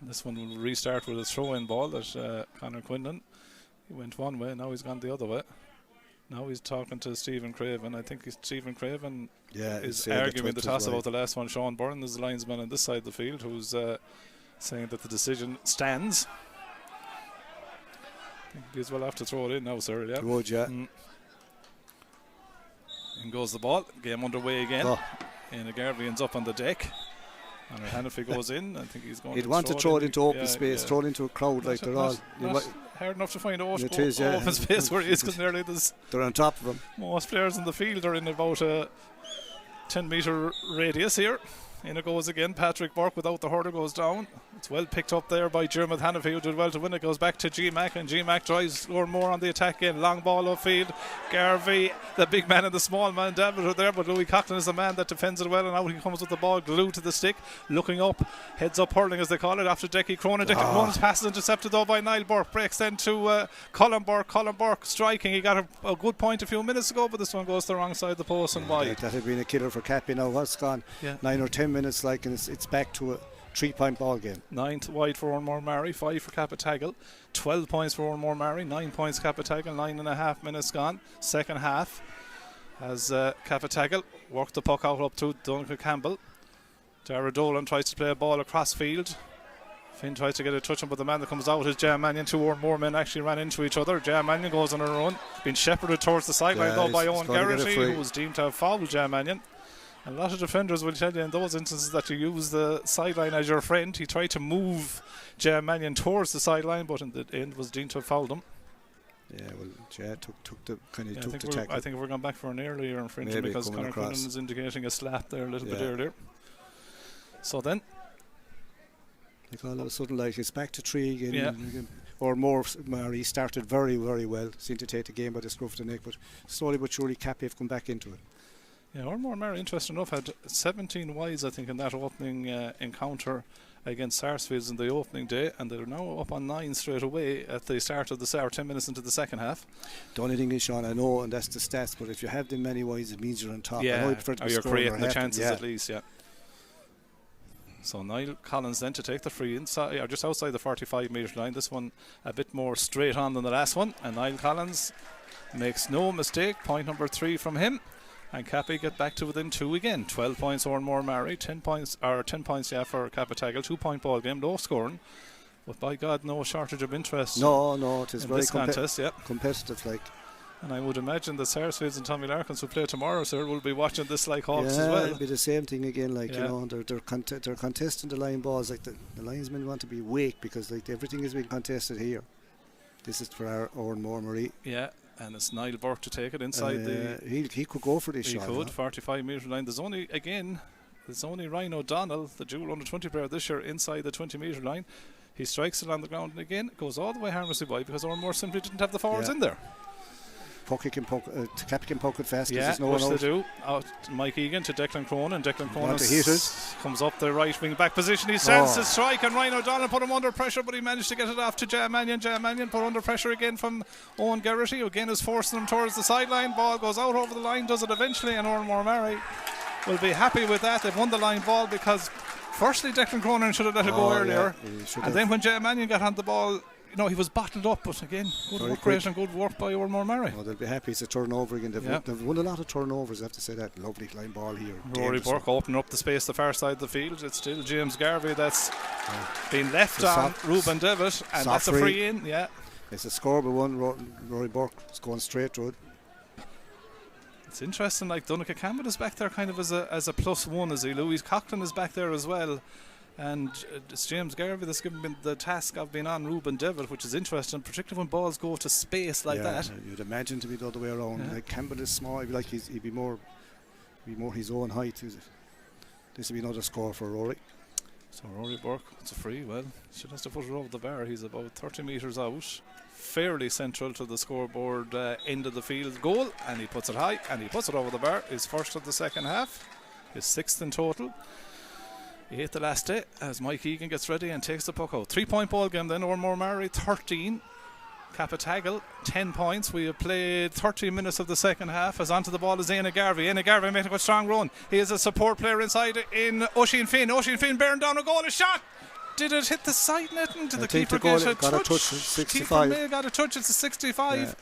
This one will restart with a throw-in ball that Conor Quinlan. He went one way, now he's gone the other way. Now he's talking to Stephen Craven. I think Stephen Craven is arguing the toss about the last one. Sean Byrne is the linesman on this side of the field who's saying that the decision stands. I think he's well have to throw it in now, sir. Yeah. Would, yeah. In goes the ball. Game underway again. And Garvey ends up on the deck. And Hannafy goes in. I think he's going. He'd want to throw it into open space, throw it into a crowd like they're all. Hard enough to find open space where he is, because nearly they're on top of him. Most players in the field are in about a 10-metre radius here. In it goes again. Patrick Burke without the hurdle goes down. It's well picked up there by Dermot Hannafy, who did well to win it. Goes back to G-Mac, and G-Mac drives Oranmore on the attack again. Long ball upfield. Garvey, the big man and the small man, David are there, but Louis Coughlin is the man that defends it well, and out he comes with the ball glued to the stick, looking up, heads up hurling as they call it, after Decky Cronin. Decky Cronin's pass is intercepted though by Niall Burke. Breaks then to Colin Burke. Colin Burke striking. He got a good point a few minutes ago, but this one goes to the wrong side of the post and wide. That had been a killer for Cappy. Now what's gone? 9 or 10 minutes, like, and it's back to a 3-point ball game. 9th wide for Oranmore Maree, 5 for Cappataggle, 12 points for Oranmore Maree, 9 points Cappataggle, 9.5 minutes gone. Second half as Cappataggle worked the puck out up to Duncan Campbell. Dara Dolan tries to play a ball across field. Finn tries to get a touch on, but the man that comes out is Jan Mannion. Two Oranmore men actually ran into each other. Jan Mannion goes on a run, being shepherded towards the sideline though by Owen Garrity, who was deemed to have fouled Jan Mannion. A lot of defenders will tell you in those instances that you use the sideline as your friend. He tried to move Jan Mannion towards the sideline, but in the end was deemed to have fouled him. Yeah, well, Jay took the tackle. I think we're going back for an earlier infringement, because Conor Quinlan is indicating a slap there a little bit earlier. So then, like all of a sudden, like, it's back to 3 again. Or more. Maree started very, very well. Seemed to take the game by the scruff of the neck, but slowly but surely Cappy have come back into it. Yeah, Oranmore Maree, interesting enough, had 17 wides, I think, in that opening encounter against Sarsfields in the opening day, and they're now up on 9 straight away at the start of the 10 minutes into the second half. The only thing is, Sean, I know, and that's the stats, but if you have them many wides, it means you're on top. Yeah, or you're creating the chances at least, So Niall Collins then to take the free inside, or just outside the 45-metre line. This one a bit more straight on than the last one, and Niall Collins makes no mistake. Point number 3 from him. And Cappy get back to within 2 again. 12 points Oranmore Maree, 10 points for Cappataggle. 2-point ball game, low scoring. But by God, no shortage of interest. No, it is very competitive, like. And I would imagine the Sarsfields and Tommy Larkins who play tomorrow, sir, will be watching this like hawks as well. It'll be the same thing again, like, you know, they're contesting the line balls. Like the linesmen want to be awake, because like everything is being contested here. This is for our Oranmore Maree. Yeah. And it's Niall Burke to take it inside he could go for this shot. He could, 45-metre line. There's only Ryan O'Donnell, the dual under-20 player this year, inside the 20-metre line. He strikes it on the ground, and again it goes all the way harmlessly by, because Oranmore simply didn't have the forwards in there. Cappy can poke it fast. Yeah, no which they do. Out Mike Egan to Declan Cronin. Declan Cronin comes up the right wing back position. He sends his strike, and Ryan O'Donnell put him under pressure, but he managed to get it off to Jan Mannion. Jan Mannion put under pressure again from Owen Garrity, who again is forcing him towards the sideline. Ball goes out over the line, does it eventually, and Oranmore Maree will be happy with that. They've won the line ball, because firstly Declan Cronin should have let it go earlier, and then when Jan Mannion got on the ball, you know, he was bottled up, but again, good work rate and good work by Oranmore Maree. Oh, they'll be happy. It's a turnover again. They've won a lot of turnovers, I have to say that. Lovely line ball here. Rory Burke opening up the space the far side of the field. It's still James Garvey that's been left on Ruben Devitt, and that's a free in. Yeah, it's a score by one. Rory Burke is going straight to it. It's interesting, like Donncha Campbell is back there kind of as a +1, as he. Louis Coughlin is back there as well. And it's James Garvey that's given the task of being on Ruben Devitt, which is interesting, particularly when balls go to space like that. You'd imagine to be the other way around. Like Campbell is small, he'd be more his own height. This would be another score for Rory. So Rory Burke, it's a free. Well, she has to put it over the bar. He's about 30 metres out, fairly central to the scoreboard end of the field goal, and he puts it high and he puts it over the bar. His first of the second half, his 6th in total. 8th the last day, as Mike Egan gets ready and takes the puck out. 3-point ball game then. Oranmore Maree 13, Cappataggle 10 points. We have played 30 minutes of the second half. As onto the ball is Éanna Garvey. Éanna Garvey making a strong run. He is a support player inside in Oisin Finn. Oisin Finn bearing down a goal. A shot did it hit the side netting? Did the think keeper the goal get a got touch? a touch, 65. Keeper may have got a touch. It's a 65. Yeah.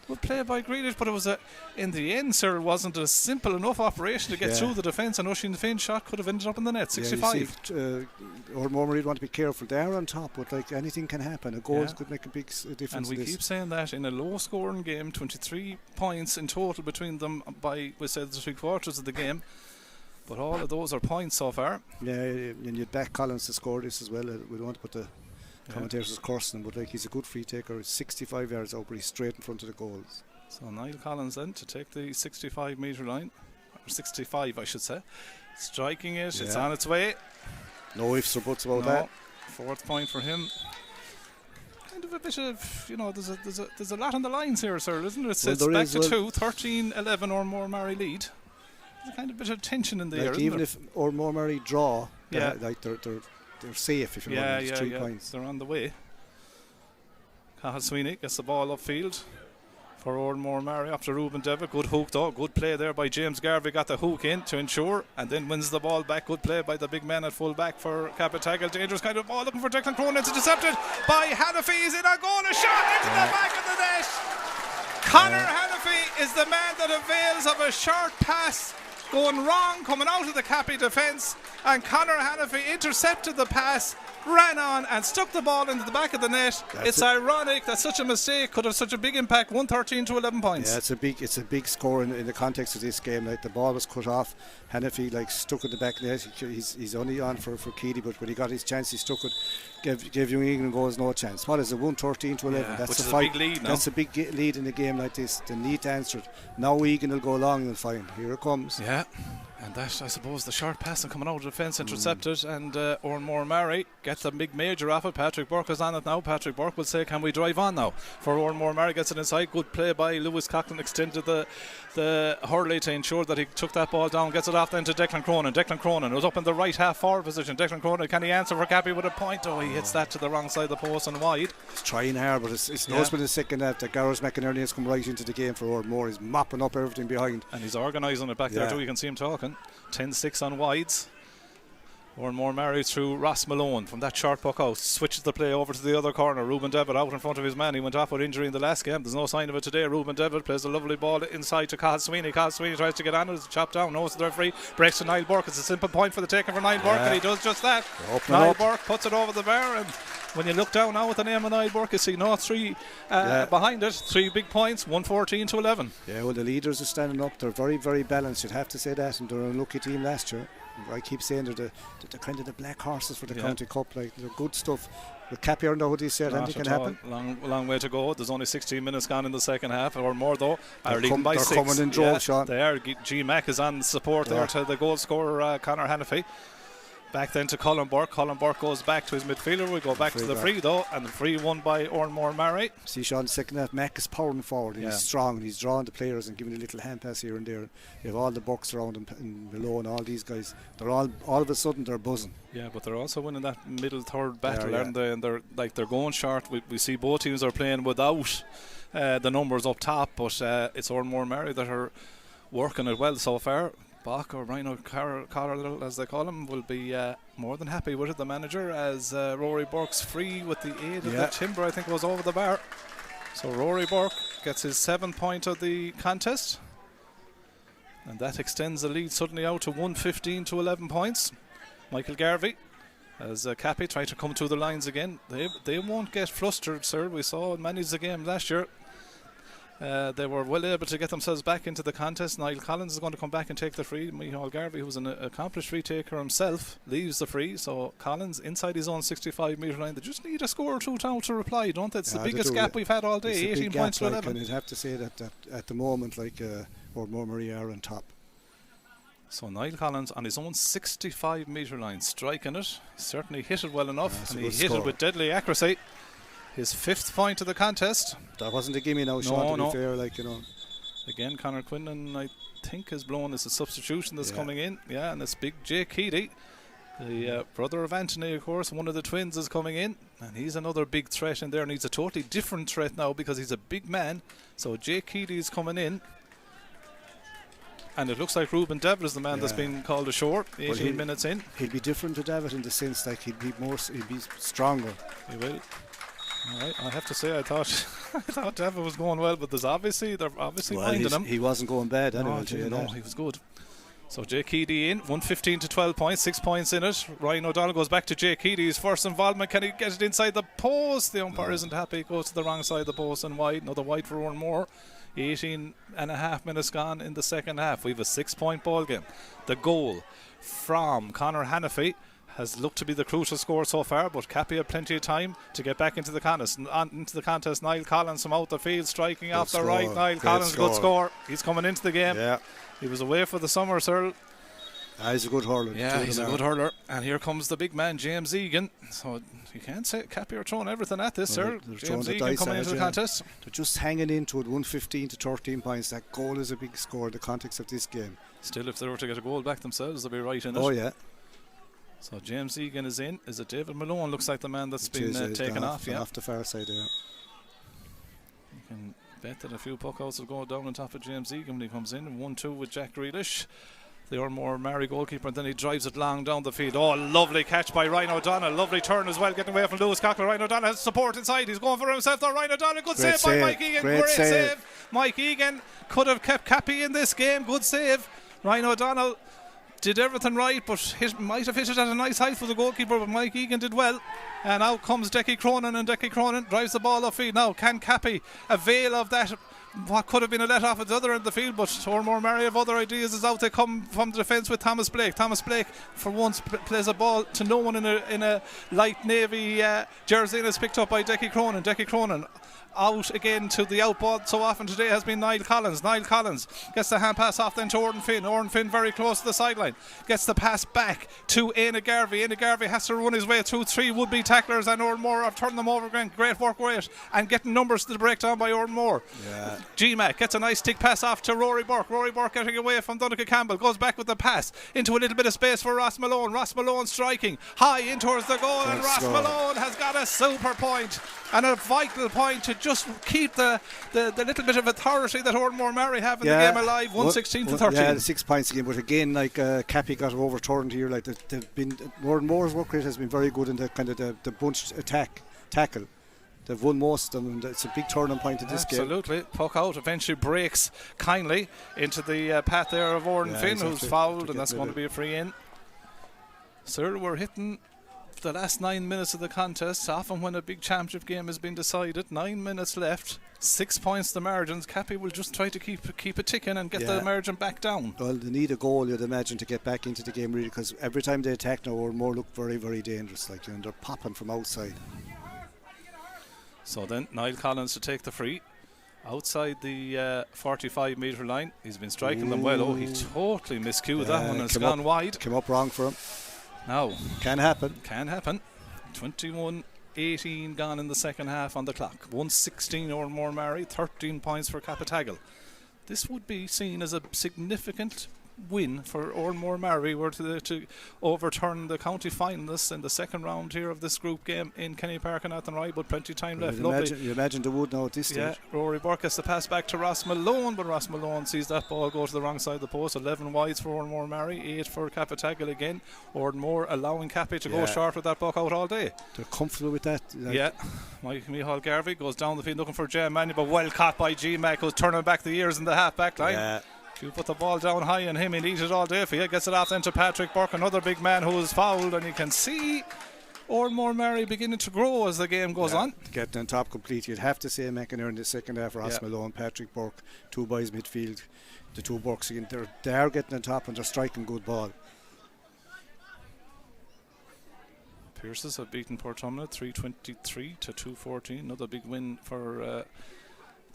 Good play by Grealish, but it was in the end, sir, it wasn't a simple enough operation to get through the defence, and Oisín Finn's shot could have ended up in the net. 65. Or more want to be careful. They're on top, but like anything can happen. A goal could make a big difference. And we keep saying that in a low-scoring game, 23 points in total between them by, we said, the 3/4 of the game. But all of those are points so far. Yeah, and you'd back Collins to score this as well. We don't want to put the commentators cursing him, but like he's a good free taker. He's 65 yards out, but he's straight in front of the goals. So Niall Collins then to take the 65 metre line, or 65 I should say, striking it. It's on its way. No ifs or buts about that. 4th point for him. Kind of a bit of, there's a lot on the lines here, sir, isn't it? It's back to 2, 13-11 or more Maree lead. There's a kind of bit of tension in the air, even there? if or more Maree draw, they're safe if you want. It's 3 points. They're on the way. Cathal Sweeney gets the ball upfield for Oranmore Maree after Ruben Devitt. Good hook though. Good play there by James Garvey. Got the hook in to ensure, and then wins the ball back. Good play by the big man at full back for Cappataggle. Dangerous kind of ball looking for Declan Cronin. It's intercepted by Hannafy. He's in a goal. A shot into the back of the net. Conor Hannafy is the man that avails of a short pass going wrong, coming out of the Cappy defence, and Conor Hannafy intercepted the pass, ran on and stuck the ball into the back of the net. It's ironic that such a mistake could have such a big impact. 113 to 11 points. Yeah, it's a big score in the context of this game. Like the ball was cut off, Hannafy like stuck in the back net. He's only on for Keady, but when he got his chance, he stuck it. Gave Young England goals no chance. What is it? 113 to 11. That's a big lead now. That's a big lead in a game like this. They need to answer it. Now Egan will go along and fine. Here it comes. Yeah. And that, I suppose, the short pass and coming out of the defence intercepted, and Oranmore Maree gets a big major off it. Patrick Burke is on it now. Patrick Burke will say, can we drive on now? For Oranmore Maree, gets it inside. Good play by Lewis Coughlin, extended the hurley to ensure that he took that ball down. Gets it off then to Declan Cronin. Declan Cronin was up in the right half forward position. Declan Cronin, can he answer for Cappy with a point? Oh, he hits that to the wrong side of the post and wide. He's trying hard, but it's noticeable in the second half that Gareth McInerney has come right into the game for Oranmore. He's mopping up everything behind. And he's organising it back there too. You can see him talking. 10-6 on wides. Oranmore Maree through Ross Malone from that short puck out. Switches the play over to the other corner. Ruben Devitt out in front of his man. He went off with injury in the last game. There's no sign of it today. Ruben Devitt plays a lovely ball inside to Cathal Sweeney. Cathal Sweeney tries to get on it. It's chopped down. No, it's the referee. Breaks to Niall Burke. It's a simple point for the taker for Niall Burke, and he does just that. Niall Burke puts it over the bar, and when you look down now at the name of Niall Burke, you see three behind it. 3 big points, 114 to 11. Yeah, well, the leaders are standing up. They're very, very balanced. You'd have to say that, and they're a lucky team last year. I keep saying they're kind of the black horses for the County Cup. Like, they're good stuff. With Cappy on the hoodie said anything can happen. Long way to go. There's only 16 minutes gone in the second half, or more though. They're leading by 6. They're coming in droves, Sean. They are. G Mac is on support there to the goal scorer Conor Hannafy. Back then to Colin Burke. Colin Burke goes back to his midfielder. We go back to the free though, and the free won by Oranmore Maree. See, Sean, second half, Mac is powering forward. He's strong, and he's drawing the players and giving a little hand pass here and there. You have all the bucks around him and below, and all these guys. They're all of a sudden they're buzzing. Yeah, but they're also winning that middle third battle, aren't they? And they're going short. We see both teams are playing without the numbers up top, but it's Oranmore Maree that are working it well so far. Bach, or Rhino Carroll as they call him, will be more than happy with it, the manager, as Rory Burke's free with the aid of the timber, I think, was over the bar. So Rory Burke gets his 7th point of the contest, and that extends the lead suddenly out to 115 to 11 points. Michael Garvey, as Cappy try to come to the lines again. They won't get flustered, sir. We saw in many's the game last year. They were well able to get themselves back into the contest. Niall Collins is going to come back and take the free. Michael Garvey, who's an accomplished free taker himself, leaves the free. So Collins inside his own 65 metre line. They just need a score or two now to reply, don't they? It's the biggest gap we've had all day. 18 points to 11. And you'd have to say that at the moment, Oranmore Maree are on top. So Niall Collins on his own 65 metre line, striking it. He certainly hit it well enough, and he hit it with deadly accuracy. His 5th point of the contest. That wasn't a gimme now, Sean, to be fair, Again, Conor Quinlan, I think, is blown as a substitution that's coming in. Yeah, and it's big Jay Keady, the brother of Anthony, of course. One of the twins is coming in, and he's another big threat in there, and he's a totally different threat now because he's a big man. So Jay Keady is coming in. And it looks like Ruben Devitt is the man that's been called ashore. 18 minutes in. He'll be different to Devitt in the sense like he'll be stronger. He will. All right, I have to say, I thought Devitt was going well, but they're obviously minding him. He wasn't going bad anyway. No, he was good. So Jay Keady in, 115 to 12 points, 6 points in it. Ryan O'Donnell goes back to Jay Keady, his first involvement. Can he get it inside the post? The umpire isn't happy. It goes to the wrong side of the post and wide. Another wide for Oranmore. 18 and a half minutes gone in the second half. We have a 6-point ball game. The goal from Conor Hannafy has looked to be the crucial score so far, but Cappy had plenty of time to get back into the contest. Niall Collins from out the field, striking off the right. Niall Collins, good score. He's coming into the game. Yeah. He was away for the summer, Cyril. He's a good hurler. Yeah, he's a good hurler. And here comes the big man, James Egan. So you can't say Cappy are throwing everything at this, sir. James Egan coming into the contest. They're just hanging into it, 115 to 13 points. That goal is a big score in the context of this game. Still, if they were to get a goal back themselves, they'll be right in it. Oh, yeah. So James Egan is in. Is it David Malone? Looks like the man that's been taken off. Yeah, off the far side there. You can bet that a few puckouts will go down on top of James Egan when he comes in. 1-2 with Jack Grealish, the Oranmore Maree goalkeeper, and then he drives it long down the field. Oh, lovely catch by Ryan O'Donnell. Lovely turn as well, getting away from Lewis Cockler. Ryan O'Donnell has support inside. He's going for himself though. Ryan O'Donnell, good save by Mike Egan. Great save. Mike Egan could have kept Cappy in this game. Good save. Ryan O'Donnell did everything right, but might have hit it at a nice height for the goalkeeper, but Mike Egan did well. And out comes Decky Cronin, and Decky Cronin drives the ball upfield. Now, can Cappy avail of that? What could have been a let off at the other end of the field, but Oranmore Maree have other ideas. Is out. They come from the defence with Thomas Blake. Thomas Blake, for once, plays a ball to no one in a light navy jersey, and is picked up by Decky Cronin. Decky Cronin out again to the out ball so often today has been Niall Collins. Niall Collins gets the hand pass off then to Oran Finn. Oran Finn very close to the sideline, gets the pass back to Éanna Garvey. Éanna Garvey has to run his way through 3 would-be tacklers, and Oranmore have turned them over again. Great work with it, and getting numbers to the breakdown by Oranmore. G-Mac gets a nice stick pass off to Rory Burke. Rory Burke getting away from Donegal Campbell, goes back with the pass into a little bit of space for Ross Malone. Ross Malone striking high in towards the goal, and Ross Malone has got a super point and a vital point to just keep the little bit of authority that Oranmore Maree have in the game alive. 116 to 13. Yeah, 6 points again, but again, like Cappy got overturned here. Like they've been, Oranmore's work rate has been very good in the kind of the bunched tackle. They've won most of them, and it's a big turning point in this game. Absolutely. Puck out eventually breaks kindly into the path there of Oran Finn, who's fouled, and that's going to be a free in. Sir, we're hitting the last 9 minutes of the contest. Often when a big championship game has been decided, 9 minutes left, 6 points the margins. Cappy will just try to keep it ticking and get the margin back down. Well, they need a goal, you'd imagine, to get back into the game, really, because every time they attack now, Oranmore look very, very dangerous. Like, you know, they're popping from outside. So then Niall Collins to take the free outside the 45 metre line. He's been striking them well. Oh, he totally miscued that one and it's gone wide. Came up wrong for him. Now, can happen. 21-18 gone in the second half on the clock. 116 Oranmore Maree, 13 points for Cappataggle. This would be seen as a significant win for Oranmore Maree were to overturn the county finalists in the second round here of this group game in Kenny Park and Athenry, but plenty of time left. You imagine they would now at this stage. Rory Burke gets the pass back to Ross Malone, but Ross Malone sees that ball go to the wrong side of the post. 11 wides for Oranmore Maree, 8 for Cappataggle again. Oranmore allowing Cappy to go short with that puck out all day. They're comfortable with that. Michael Garvey goes down the field looking for Jay Manny, but well caught by G-Mac, who's turning back the ears in the half back line. You put the ball down high on him, he'll eat it all day for you. Gets it off then to Patrick Burke, another big man who is fouled, and you can see Oranmore Maree beginning to grow as the game goes on. Getting on top completely. You'd have to say McInerney in the second half, Ross Malone, Patrick Burke, 2 boys midfield, the 2 Burks again. They are getting on top and they're striking good ball. Pierces have beaten Portumna 323 to 214. Another big win for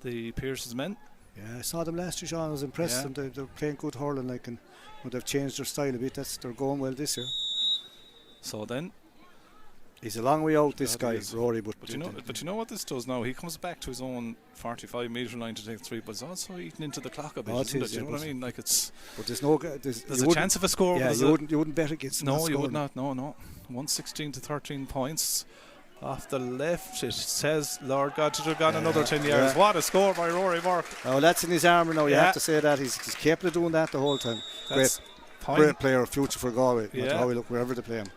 the Pierces men. Yeah, I saw them last year, Sean. I was impressed. And they're playing good hurling, like, and they've changed their style a bit. They're going well this year. So then, he's a long way out, this guy, Rory. But you know what this does now? He comes back to his own 45 metre line to take 3, but it's also eating into the clock a bit. Isn't it? You know what I mean? Like it's. But there's a chance of a score. Yeah, you wouldn't bet against. No, you would not. No. 116 to 13 points. Off the left, it says, Lord God, to have gone another 10 yards. What a score by Rory Burke. Oh, that's in his armour now. You have to say that. He's capable of doing that the whole time. Great player, future for Galway. No matter how we look, wherever they play him.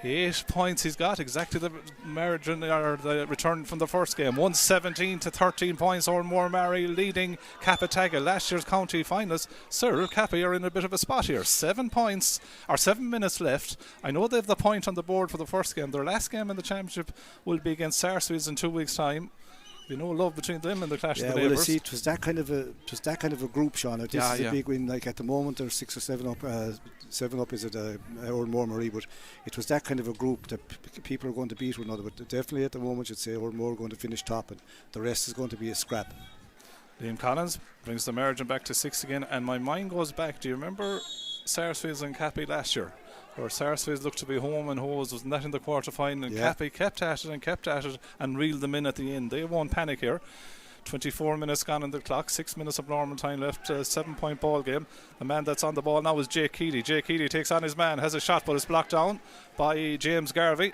8 points he's got, exactly the margin or the return from the first game. 117 to 13 points. Oranmore Maree leading Cappataggle, last year's county finalists. Sir, Cappy are in a bit of a spot here. 7 points or 7 minutes left. I know they have the point on the board for the first game. Their last game in the championship will be against Masars in 2 weeks' time. You know, love between them and the clash of the neighbours. Well, see, it was that kind of a group, Sean. This is a big win. Like at the moment, they're 6 or 7 up. 7 up is at Oranmore Maree, but it was that kind of a group that people are going to beat one another. But definitely at the moment, you'd say Oranmore are going to finish top, and the rest is going to be a scrap. Liam Collins brings the margin back to 6 again, and my mind goes back. Do you remember Sarsfields and Cappy last year? Where Sarsfields looked to be home and hose, wasn't that in the quarter final? And Cappy kept at it and reeled them in at the end. They won't panic here. 24 minutes gone on the clock, 6 minutes of normal time left, 7-point ball game. The man that's on the ball now is Jake Keeley. Jake Keeley takes on his man, has a shot, but it's blocked down by James Garvey.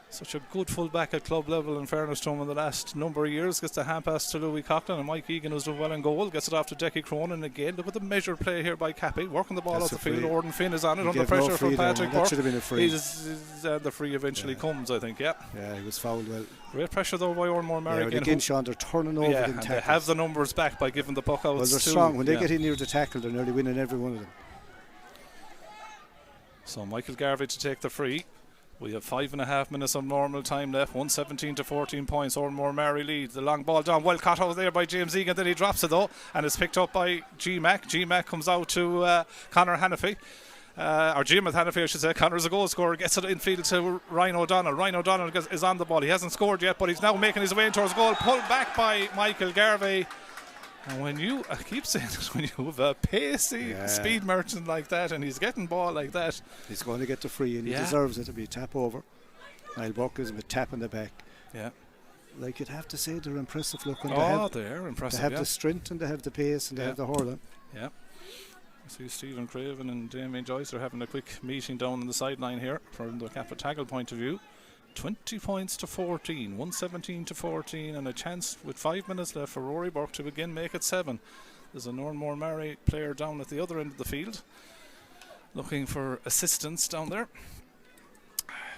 Such a good full-back at club level, in fairness to him, in the last number of years. Gets the hand pass to Louis Coughlin, and Mike Egan, who's doing well in goal, gets it off to Decky Cronin again. Look at the measured play here by Cappy, working the ball off the field. Orden Finn is on it, under pressure from Patrick Burke. That should have been a free. The free eventually comes, I think, Yeah, he was fouled well. Great pressure though by Oranmore Maree. Again, Sean, they're turning over in tackles. They have the numbers back by giving the puck out. Well, they're strong. When they get in near the tackle, they're nearly winning every one of them. So Michael Garvey to take the free. We have 5.5 minutes of normal time left. 117 to 14 points. Oranmore Maree leads. The long ball down. Well caught out there by James Egan. Then he drops it though, and it's picked up by G-Mac. G-Mac comes out to Conor Hannafy. Or Jim Hannafy, I should say. Connor's a goal scorer. Gets it infield to Ryan O'Donnell. Ryan O'Donnell is on the ball. He hasn't scored yet, but he's now making his way towards goal. Pulled back by Michael Garvey. And when you, I keep saying it, when you have a pacey speed merchant like that and he's getting ball like that, he's going to get the free, and he deserves it. To be a tap over. Niall Burke is a tap in the back. Yeah. Like, you'd have to say they're impressive looking. They're impressive. They have the strength, and they have the pace, and they have the hurling. Yeah. I see Stephen Craven and Damien Joyce are having a quick meeting down on the sideline here from the Cappataggle point of view. 20 points to 14, 117 to 14, and a chance with 5 minutes left for Rory Burke to again make it 7. There's an Oranmore Maree player down at the other end of the field looking for assistance down there.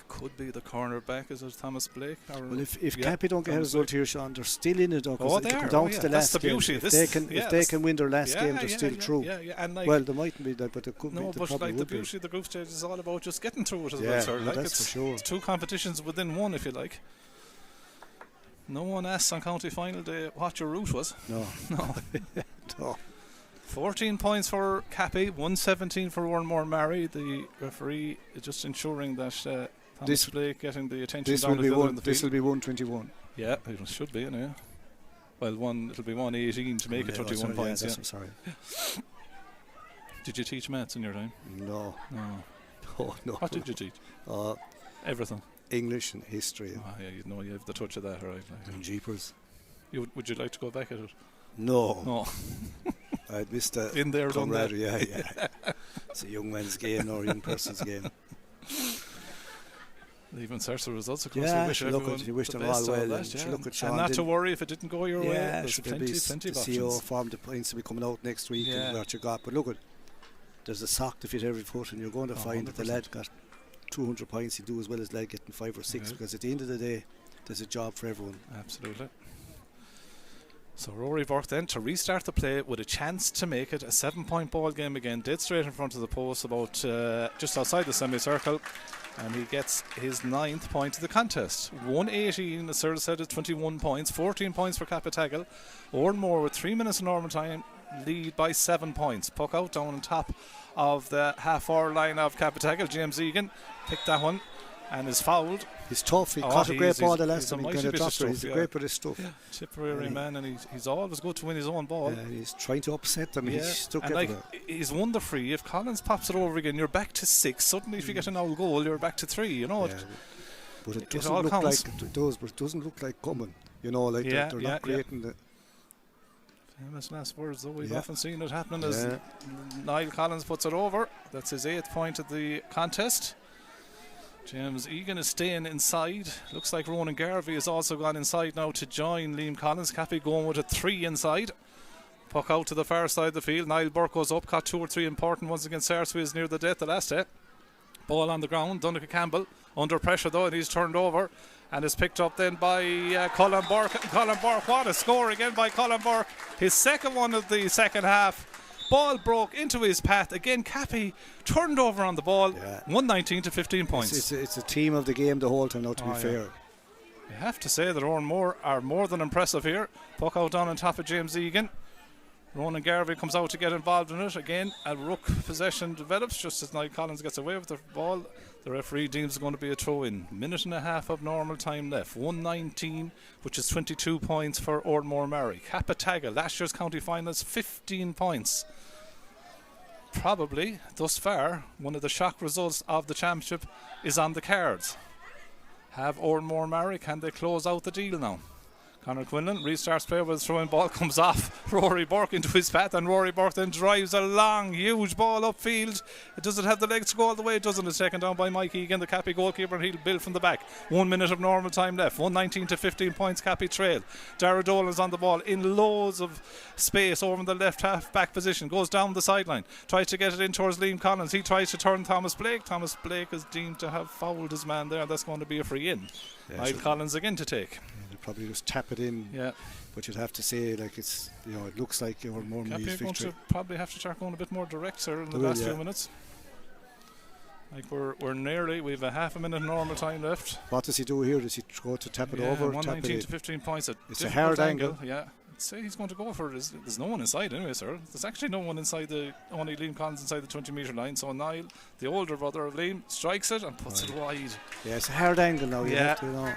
Could be the cornerback, is it Thomas Blake? Well, if Cappy don't get a result here, Sean, they're still in it. Though, they are. Down to the That's last the game. beauty. If they can win their last game, they're still through. And like, well, they mightn't be that, but they could be. No, but like the beauty of the group stage is all about just getting through it as well, sir. Like that's for sure. It's 2 competitions within one, if you like. No one asks on county final day what your route was. No. No. 14 points for Cappy, 117 for Oranmore Maree. The referee is just ensuring that Thomas Blake getting the attention down the field. This will be 121. Yeah, it should be, anyway. Well, it'll be 118 to make it 21 points. I'm sorry. Did you teach maths in your time? No. Oh, no. What did you teach? Everything. English and history. You have the touch of that, right? And jeepers. Would you like to go back at it? No. I'd miss the in there, done that. Yeah. It's a young man's game, or a young person's game. Even search the results, of course. You wish them all well. Look at Sean, and not to worry if it didn't go your way. There's plenty of options. The CO form the points will be coming out next week and what you got. But look, there's a sock to fit every foot, and you're going to find that the lad got 200 points. He'll do as well as lad getting 5 or 6 because at the end of the day, there's a job for everyone. Absolutely. So Rory Burke then to restart the play with a chance to make it a 7-point ball game again. Dead straight in front of the post, about just outside the semicircle. And he gets his 9th point of the contest. 118, as Sir said, at 21 points. 14 points for Cappataggle. Oranmore with 3 minutes of normal time, lead by 7 points. Puck out down on top of the half-hour line of Cappataggle. James Egan picked that one and is fouled. He's tough. He caught a great ball the last time. He's a great bit of stuff. Yeah. Tipperary man, and he's always good to win his own ball. He's trying to upset them. He's stuck and he's won the free. If Collins pops it over again, you're back to 6. Suddenly, if you get an old goal, you're back to 3. You know but it doesn't look like it does. But it doesn't look like coming. You know, like they're not creating the. Famous last words, though. We've often seen it happening as Niall Collins puts it over. That's his 8th point of the contest. James Egan is staying inside. Looks like Ronan Garvey has also gone inside now to join Liam Collins. Cappy going with a 3 inside. Puck out to the far side of the field. Niall Burke goes up, caught 2 or 3 important ones against Sarsfield, is near the death the last day. Ball on the ground. Donncha Campbell under pressure though, and he's turned over and is picked up then by Colin Burke. Colin Burke, what a score again by Colin Burke. His second one of the second half. Ball broke into his path. Again, Cappy turned over on the ball. 119 to 15 points. It's a team of the game the whole time now, to be fair. You have to say that Oranmore are more than impressive here. Puck out down on top of James Egan. Ronan Garvey comes out to get involved in it. Again, a ruck possession develops just as Niall Collins gets away with the ball. The referee deems it's going to be a throw-in. Minute and a half of normal time left. 119, which is 22 points for Oranmore Maree. Cappataggle, last year's county finals, 15 points. Probably, thus far, one of the shock results of the championship is on the cards. Have Oranmore Maree, can they close out the deal now? Conor Quinlan restarts play with a throwing ball, comes off Rory Burke into his path, and Rory Burke then drives a long, huge ball upfield. It doesn't have the legs to go all the way, doesn't it? It's taken down by Mike Egan, the Cappy goalkeeper, and he'll build from the back. 1 minute of normal time left. 119 to 15 points, Cappy trail. Dara Dolan's on the ball in loads of space over in the left half back position. Goes down the sideline, tries to get it in towards Liam Collins. He tries to turn Thomas Blake. Thomas Blake is deemed to have fouled his man there. That's going to be a free in. Niall Collins again to take. Probably just tap it in, but you'd have to say, like, it's, you know, it looks like you're more Maree's victory. Going to probably have to start going a bit more direct, sir, in the last few minutes. Like we're nearly, we have a half a minute normal time left. What does he do here? Does he go to tap it over? 119 to 15 points. It's a hard angle. Yeah. I'd say he's going to go for it. There's no one inside anyway, sir. There's actually no one inside only Liam Collins inside the 20 metre line. So Niall, the older brother of Liam, strikes it and puts it wide. Yeah, it's a hard angle now. You have to, you know.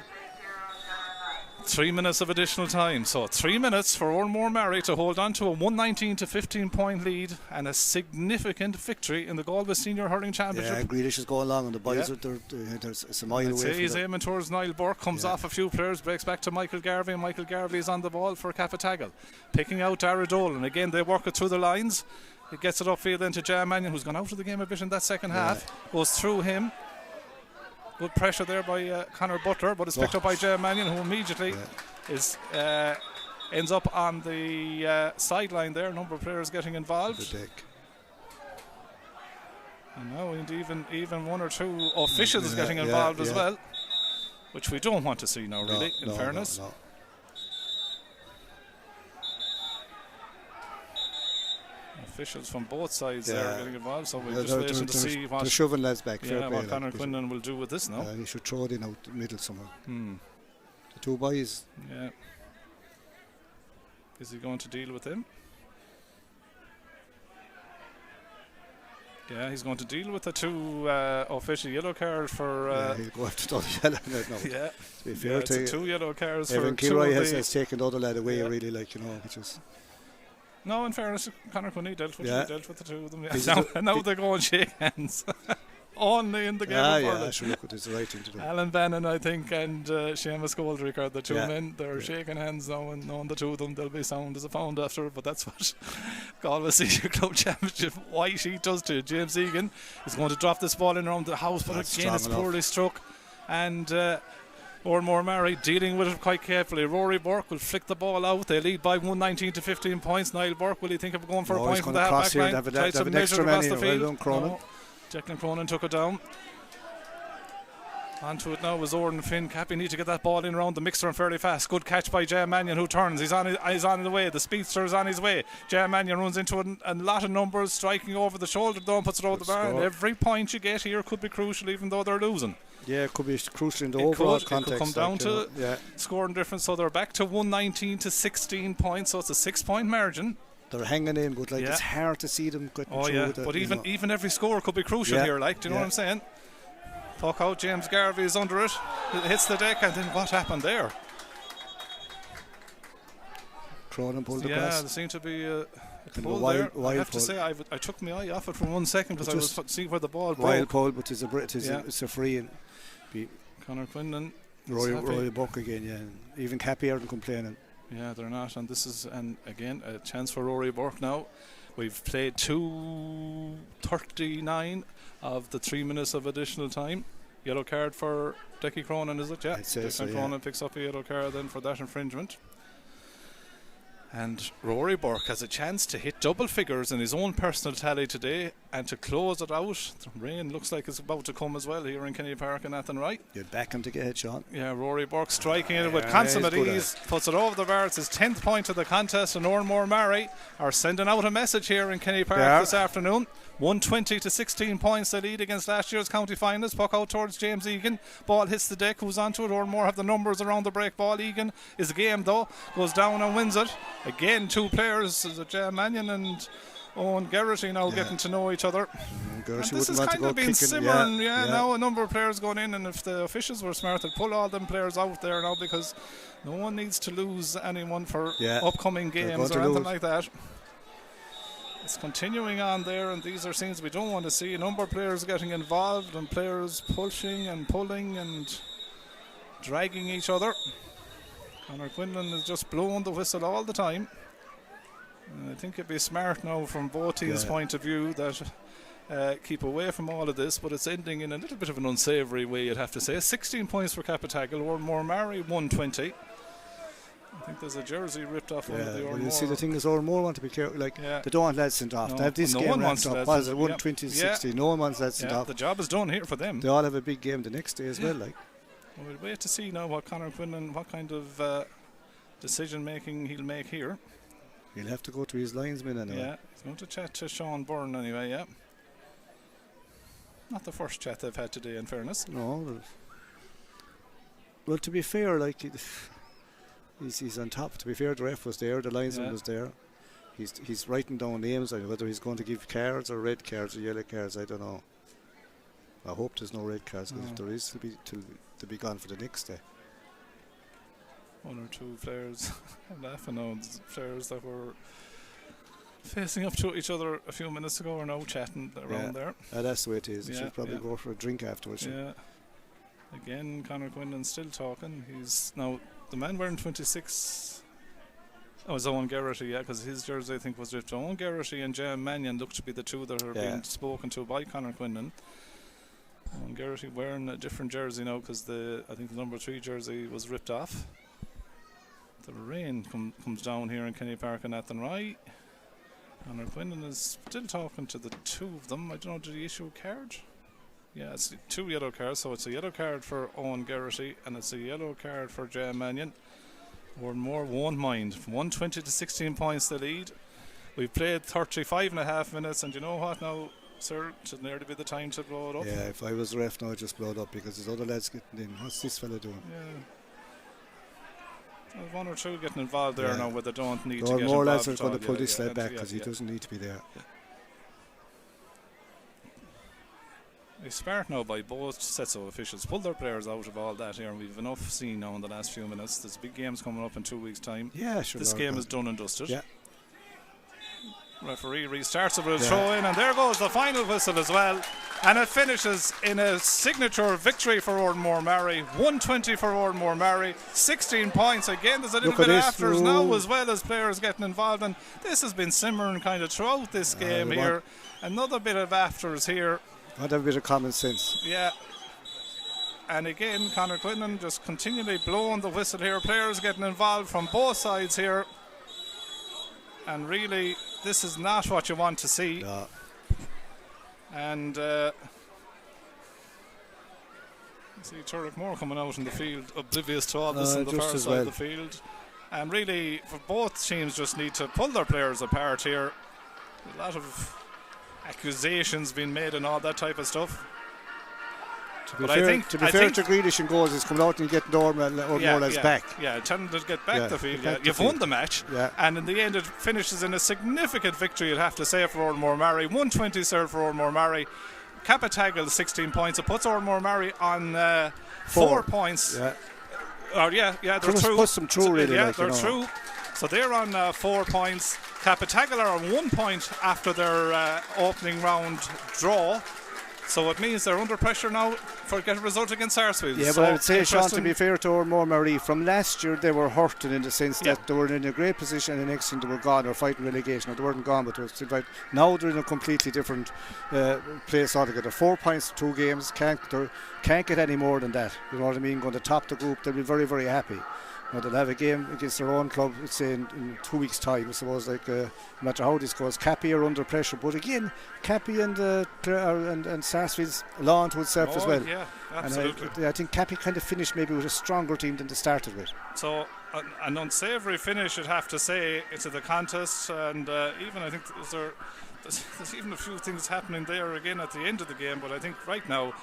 3 minutes of additional time, so 3 minutes for Oranmore Maree to hold on to a 119 to 15 point lead and a significant victory in the Galway Senior Hurling Championship. Yeah, Grealish is going along and the boys are there's some mile away. He's aiming towards Niall Burke, comes off a few players, breaks back to Michael Garvey, and Michael Garvey is on the ball for Cappataggle, picking out Dara Dolan. Again, they work it through the lines. He gets it upfield then to Jan Mannion, who's gone out of the game a bit in that second half. Goes through him. Good pressure there by Conor Butler, but it's picked up by Jan Mannion, who immediately ends up on the sideline there. A number of players getting involved. And now even one or two officials getting involved as well, which we don't want to see now, really, in fairness. No. Officials from both sides there are getting involved, so we're just waiting to see what they're shoving lads back. What Conor Quinlan will do with this now. He should throw it in out the middle somewhere. The two boys. Yeah. Is he going to deal with him? Yeah, he's going to deal with the two official yellow card for. He'll go after the yellow card now. Yeah. To be fair to two yellow cards Evan for Kilroy has taken the other lad away, really, like, you know, which is. No, in fairness, Conor Quinlan dealt with the two of them. Now they're going shake hands. Only in the game of hurling. Sure, look, it's the right thing to do. Alan Bannon, I think, and Seamus Goldrick are the two men. They're shaking hands now, and knowing the two of them, they'll be sound as a pound after. But that's what Galway Senior Club Championship white sheet does to James Egan. He's going to drop this ball in around the house, but again, it's poorly struck. And Oranmore Maree dealing with it quite carefully. Rory Burke will flick the ball out. They lead by 119 to 15 points. Niall Burke, will he think of going for a point from the half back line? Tries to measure across the field. Declan Cronin took it down. Onto it now was Oran Finn. Cappy need to get that ball in around the mixer and fairly fast. Good catch by Jan Mannion, who turns. He's on the way. The speedster is on his way. Jan Mannion runs into a lot of numbers, striking over the shoulder down, puts it over the bar. And every point you get here could be crucial, even though they're losing. Yeah, it could be crucial in the overall context. It could come down to scoring difference. So they're back to 119 to 16 points. So it's a 6-point margin. They're hanging in, but it's hard to see them getting through. But even every score could be crucial here. Like, do you know what I'm saying? Puck out, James Garvey is under it. It hits the deck, and then what happened there? Cronin pulled across. Yeah, there seemed to be a pull there. I have to say, I took my eye off it for 1 second because I was seeing where the ball broke. Wild pull, but it's a free. And Conor Quinlan. Roy Buck again, Even Cappy aren't complaining. Yeah, they're not, and this is, and again, a chance for Rory Burke now. We've played 2:39 of the 3 minutes of additional time. Yellow card for Decky Cronin, is it? Yeah. I'd say so, Declan yeah. Cronin picks up a yellow card then for that infringement. And Rory Burke has a chance to hit double figures in his own personal tally today and to close it out. The rain looks like it's about to come as well here in Kenny Park and Athenry. You'd back him to get it, Sean. Yeah, Rory Burke striking it with consummate ease, puts it over the bar. It's his 10th point of the contest, and Oranmore Maree are sending out a message here in Kenny Park this afternoon. 120 to 16 points they lead against last year's county finalists. Puck out towards James Egan. Ball hits the deck. Who's onto it? Oranmore have the numbers around the break ball. Egan is game though. Goes down and wins it. Again, two players, Jam Mannion and Owen Geraghty now getting to know each other. And this has kind of been simmering. Now a number of players going in, and if the officials were smart, they'd pull all them players out there now, because no one needs to lose anyone for upcoming games or anything like that. It's continuing on there, and these are scenes we don't want to see. A number of players getting involved and players pushing and pulling and dragging each other. Conor Quinlan is just blowing the whistle all the time. And I think it'd be smart now from both teams' point of view that keep away from all of this, but it's ending in a little bit of an unsavoury way, you'd have to say. 16 points for Cappataggle, Oranmore Maree 120. I think there's a jersey ripped off one of the Oranmore. Well, you see, the thing is, Oranmore want to be careful. Like, they don't want lads sent off. They have this game wrapped up. What is it, 120 to 60? No one wants lads sent off. The job is done here for them. They all have a big game the next day as well. Like, we'll wait to see now what Conor Quinlan, what kind of decision making he'll make here. He'll have to go to his linesman anyway. Yeah, he's going to chat to Sean Byrne anyway, Not the first chat they've had today, in fairness. No. Well, to be fair, like, he's on top. To be fair, the ref was there, the linesman was there. He's writing down names, whether he's going to give cards or red cards or yellow cards, I don't know. I hope there's no red cards, because if there is, to be gone for the next day. One or two players, I'm laughing now, players that were facing up to each other a few minutes ago are now chatting around there. That's the way it is. You should probably go for a drink afterwards. Yeah. Again, Conor Quinlan still talking. He's now the man wearing 26. Oh, it's Owen Geraghty, because his jersey I think was ripped. Owen Geraghty and Jam Mannion look to be the two that are being spoken to by Conor Quinlan. Owen Geraghty wearing a different jersey now, because I think the number 3 jersey was ripped off. The rain comes down here in Kenny Park and Athenry. Conor Quinlan is still talking to the two of them. I don't know, did he issue a card? Yeah, it's 2 yellow cards, so it's a yellow card for Owen Geraghty and it's a yellow card for Jam Mannion. Oranmore won't mind. From 120 to 16 points the lead. We've played 35.5 minutes, and you know what now, sir? It should nearly be the time to blow it up. Yeah, if I was the ref now, I'd just blow it up, because there's other lads getting in. What's this fella doing? Yeah. Well, one or two getting involved there now, where they don't need to get involved. More lads are going to pull this lad back, because he doesn't need to be there. They start now by both sets of officials pull their players out of all that here, and we've enough seen now in the last few minutes. There's big games coming up in 2 weeks' time. Yeah, sure. This game is done and dusted. Yeah. Referee restarts it with a throw in, and there goes the final whistle as well, and it finishes in a signature victory for Oranmore Maree. 120 for Oranmore Maree, 16 points. Again, there's a little bit of afters now, as well as players getting involved, and this has been simmering kind of throughout this game here. Another bit of afters here. I'd have a bit of common sense. Yeah. And again, Conor Quinlan just continually blowing the whistle here. Players getting involved from both sides here. And really, this is not what you want to see. No. And see Turrick Moore coming out in the field, oblivious to all this on the far side of the field. And really, for both teams, just need to pull their players apart here. A lot of accusations being made and all that type of stuff. To be fair to Grealish and goals, is coming out and getting Oranmore back. Yeah, tell them to get back the field. You've won the match, and in the end it finishes in a significant victory, you'd have to say, for Oranmore Maree. 120 served for Oranmore Maree. Cappataggle 16 points. It puts Oranmore Maree on 4 points. They're through. Puts them through, really. Yeah, they're through. So they're on 4 points. Cappataggle are on 1 point after their opening round draw. So it means they're under pressure now for get a result against Sarsfield. Yeah, so but I would say, Sean, to be fair to Oranmore Maree, from last year they were hurting in the sense that they were in a great position, and the next thing they were gone or fighting relegation, or they weren't gone, but they were still fighting. Now they're in a completely different place altogether. 4 points, 2 games, can't get any more than that. You know what I mean? Going to top the group, they'll be very, very happy. They'll have a game against their own club, let's say in 2 weeks' time. I suppose, no matter how this goes, Cappy are under pressure, but again, Cappy and Sarsfield's law unto itself as well. Yeah, absolutely. And I think Cappy kind of finished maybe with a stronger team than they started with. So an unsavoury finish, you'd have to say, into the contest, and even I think there's even a few things happening there again at the end of the game. But I think right now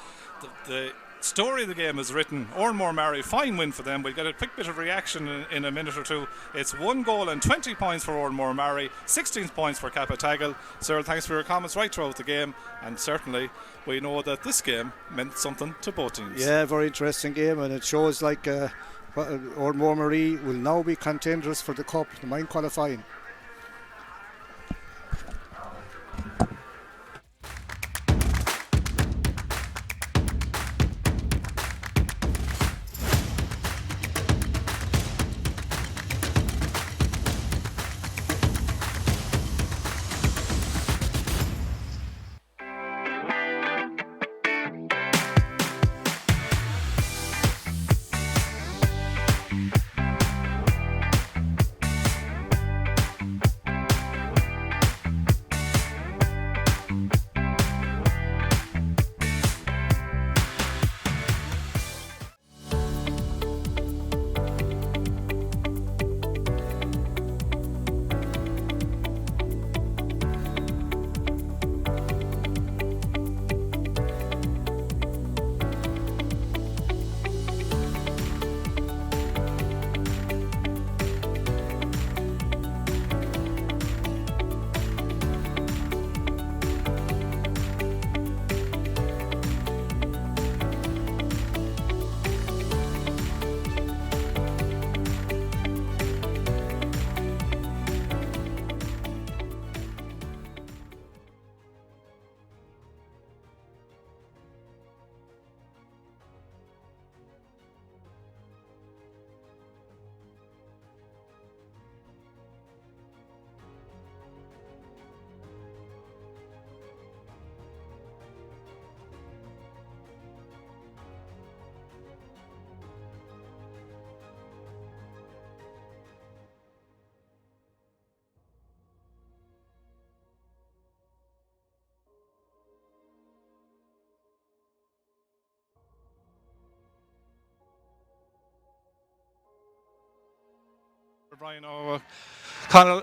the story of the game is written. Oranmore Maree, fine win for them. We'll get a quick bit of reaction in a minute or two. It's 1 goal and 20 points for Oranmore Maree, 16 points for Cappataggle. Cyril, thanks for your comments right throughout the game, and certainly we know that this game meant something to both teams. Yeah, very interesting game, and it shows like Oranmore Maree will now be contenders for the cup, the mind qualifying. Brian O'Connell,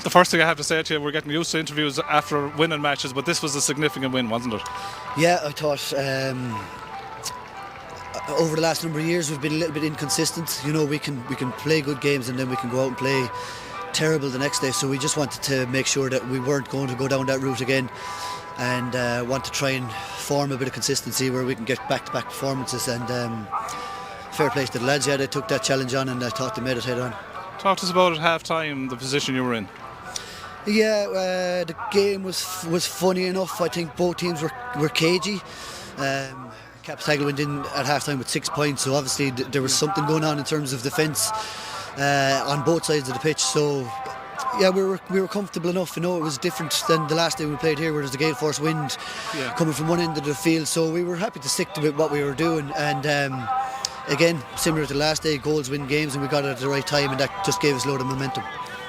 the first thing I have to say to you, we're getting used to interviews after winning matches, but this was a significant win, wasn't it? Yeah, I thought over the last number of years we've been a little bit inconsistent. You know, we can play good games and then we can go out and play terrible the next day. So we just wanted to make sure that we weren't going to go down that route again, and want to try and form a bit of consistency where we can get back-to-back performances. And fair play to the lads, they took that challenge on, and I thought they made it head on. Talk to us about at half-time, the position you were in. Yeah, the game was funny enough. I think both teams were cagey. Cappataggle went in at half-time with 6 points, so obviously there was something going on in terms of defence on both sides of the pitch. So yeah, we were comfortable enough. You know, it was different than the last day we played here, where there's a gale force wind coming from one end of the field. So we were happy to stick to what we were doing, and again, similar to the last day, goals win games, and we got it at the right time, and that just gave us a load of momentum.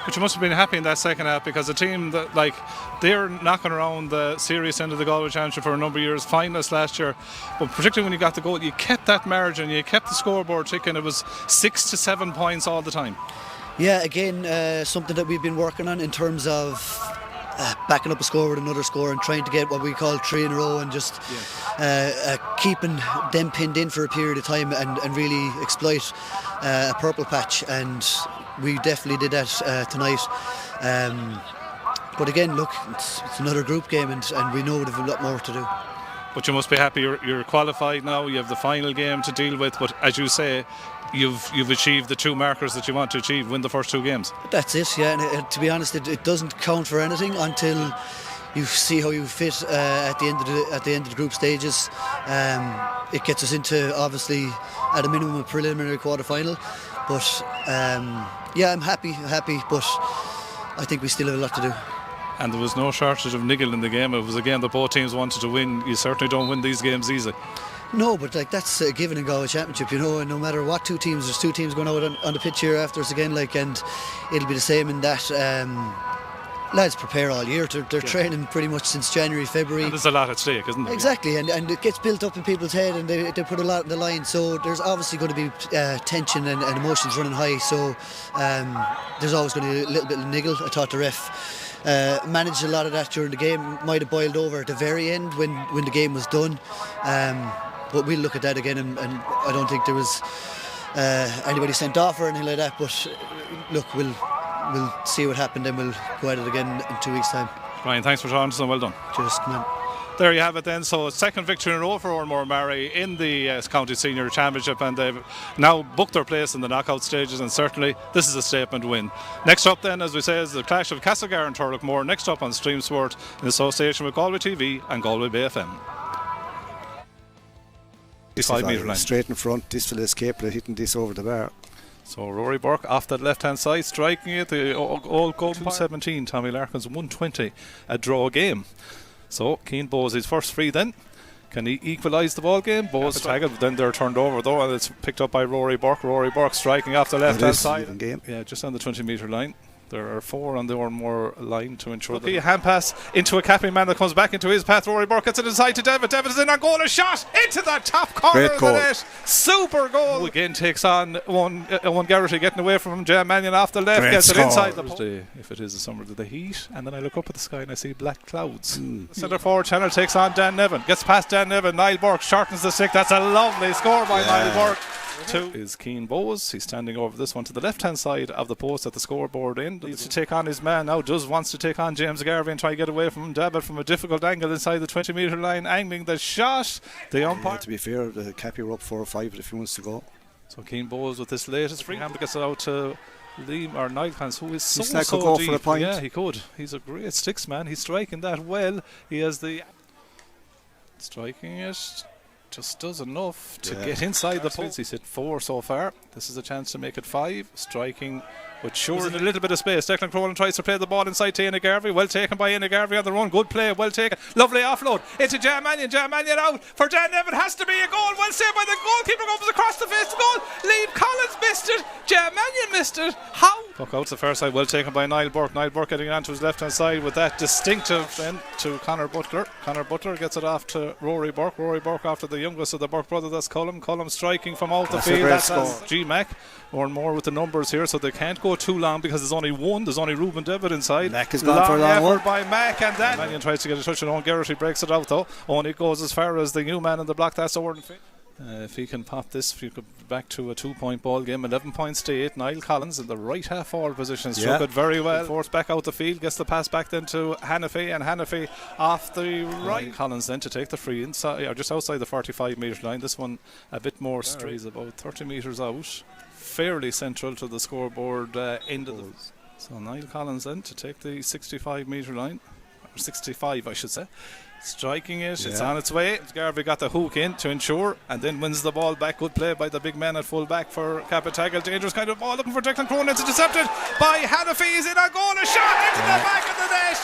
But you must have been happy in that second half, because a team that, like, they're knocking around the serious end of the Galway Championship for a number of years, finalists last year, but particularly when you got the goal, you kept that margin, you kept the scoreboard ticking. It was 6 to 7 points all the time. Yeah, again, something that we've been working on in terms of backing up a score with another score and trying to get what we call 3 in a row, and just keeping them pinned in for a period of time and really exploit a purple patch, and we definitely did that tonight. But again, look, it's another group game, and we know we've a lot more to do. But you must be happy you're qualified now. You have the final game to deal with, but as you say, you've achieved the 2 markers that you want to achieve, win the first 2 games. That's it, yeah. And to be honest, it doesn't count for anything until you see how you fit at the end of the group stages. It gets us into, obviously, at a minimum, a preliminary quarter-final. But yeah, I'm happy, but I think we still have a lot to do. And there was no shortage of niggle in the game. It was a game that both teams wanted to win. You certainly don't win these games easy. No, but like that's a given in Galway Championship, and no matter what two teams, there's two teams going out on the pitch here after us again, and it'll be the same in that. Lads prepare all year. They're training pretty much since January, February. And there's a lot at stake, isn't there? Exactly, and it gets built up in people's head, and they put a lot on the line. So there's obviously going to be tension and emotions running high. So there's always going to be a little bit of niggle. I thought the ref managed a lot of that during the game. Might have boiled over at the very end when the game was done. But we'll look at that again, and I don't think there was anybody sent off or anything like that. But look, we'll see what happened, and we'll go at it again in 2 weeks' time. Ryan, thanks for joining us, and well done. Cheers, come on. There you have it then. So second victory in a row for Oranmore Maree in the County Senior Championship, and they've now booked their place in the knockout stages, and certainly this is a statement win. Next up then, as we say, is the clash of Castlegar and Turlockmore, next up on Stream Sport in association with Galway TV and Galway Bay FM. 5 metre line. Straight in front, this will escape hitting this over the bar. So Rory Burke off that left hand side, striking it. The old goal 217, Tommy Larkin's 120, a draw game. So Keane Bowes his first free then. Can he equalise the ball game? Bowes Cappataggle, then they're turned over though, and it's picked up by Rory Burke. Rory Burke striking off the left hand side. Game. Yeah, just on the 20 metre line. There are 4 on the Oranmore line to ensure that. Hand pass into a capping man that comes back into his path. Rory Burke gets it inside to David. David is in on goal. A shot into the top corner of the net. Super goal. Again takes on one Garrity getting away from him. Jam Mannion off the left. Gets it inside the post. If it is the summer of the heat. And then I look up at the sky and I see black clouds. Centre forward channel takes on Dan Nevin. Gets past Dan Nevin. Niall Burke shortens the stick. That's a lovely score by Niall Burke. 2 is Keane Bowes. He's standing over this one to the left hand side of the post at the scoreboard end. Needs to take on his man now. Wants to take on James Garvey and try to get away from him. Dabbit from a difficult angle inside the 20 metre line, angling the shot. The umpire. To be fair, the Cappy were up 4 or 5 if he wants to go. So Keane Bowes with this latest free hand gets it out to Liam or Niall Cans, who is so could go deep. for a point. Yeah, he could. He's a great sticks man. He's striking that well. He has the striking it. Just does enough to get inside the post. He's hit 4 so far. This is a chance to make it 5. Striking with sure in a little bit of space. Declan Crowland tries to play the ball inside to Ian Garvey. Well taken by Ian Garvey on the run. Good play, well taken. Lovely offload into Jam Mannion. Jam Mannion out for Dan Nevin. Has to be a goal. Well saved by the goalkeeper. Goes across the face. Goal. Liam Collins missed it. Jam Mannion missed it. How? Puck out to the far side. Well taken by Niall Burke. Niall Burke getting on to his left hand side with that distinctive then to Conor Butler. Conor Butler gets it off to Rory Burke. Rory Burke after the youngest of the Burke brothers. That's Cullum. Cullum striking from out the field. That's G-Mac. Oranmore with the numbers here, so they can't go too long because there's only one. There's only Ruben Devitt inside. Mac is gone for a long work by Mac, and then Mannion tries to get a touch on Owen Garrity, breaks it out though. Only goes as far as the new man in the block. That's Owen. If he can pop this, if you go back to a 2-point ball game, 11 points to 8. Niall Collins in the right half forward position, struck it very well. Forced back out the field, gets the pass back then to Hannafy, and Hannafy off the right. Collins then to take the free inside, or just outside the 45 metre line. This one a bit more straight, about 30 metres out, fairly central to the scoreboard end of the. So Niall Collins then to take the 65 metre line, or 65 I should say. Striking it, it's on its way. Garvey got the hook in to ensure, and then wins the ball back. Good play by the big man at full back for Cappataggle. Dangerous kind of ball looking for Declan Cronin. It's intercepted by Hannafy. He's in a goal, a shot into the back of the net.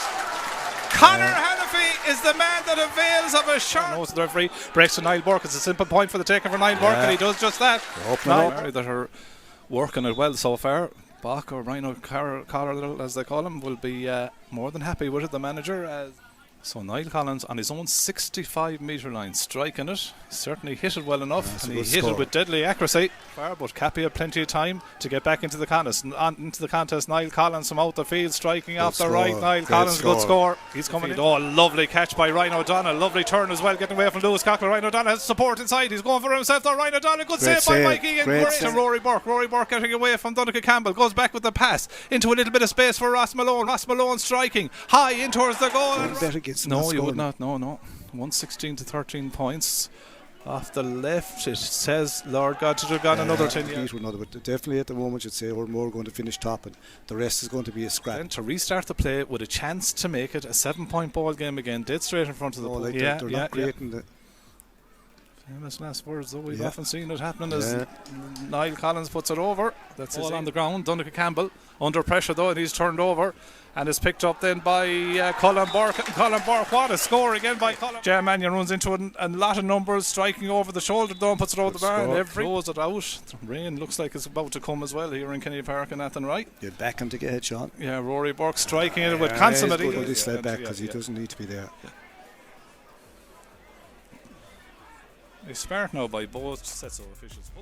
Conor Hannafy is the man that avails of a shot. The referee breaks to Niall Burke. It's a simple point for the taking for Niall Burke, and he does just that. Niall that are working it well so far. Bach or Rhino Carroll as they call him will be more than happy with it, the manager. So Niall Collins on his own 65 metre line, striking it. He certainly hit it well enough, and he hit it with deadly accuracy. But Cappy had plenty of time to get back into the contest. Niall Collins from out the field, striking off the right. Niall Collins, good score. He's coming in. Oh, lovely catch by Ryan O'Donnell. Lovely turn as well, getting away from Lewis Cockler. Ryan O'Donnell has support inside. He's going for himself though. Ryan O'Donnell, good save by Mike Egan. Great to Rory Burke. Rory Burke getting away from Donegal Campbell. Goes back with the pass into a little bit of space for Ross Malone. Ross Malone striking high in towards the goal. No, you would not. No. 116 to 13 points. Off the left, it says, Lord God, to have gone another 10 yards. But definitely at the moment, you'd say Oranmore going to finish top, and the rest is going to be a scrap. Then to restart the play with a chance to make it a 7-point ball game again, dead straight in front of the post. They're not creating the. Famous last words, though. We've often seen it happening as Niall Collins puts it over. That's all on the ground. Donncha Campbell under pressure, though, and he's turned over and is picked up then by Colin Burke. Colin Burke, what a score again by Colin. Jar Mannion runs into a lot of numbers, striking over the shoulder, though, and puts it over the bar, and every throws it out. The rain looks like it's about to come as well here in Kenny Park and Athenry. You're back him to get, Sean. Yeah, Rory Burke striking it with consummate. He's led back because he doesn't need to be there. They start now by both sets of officials.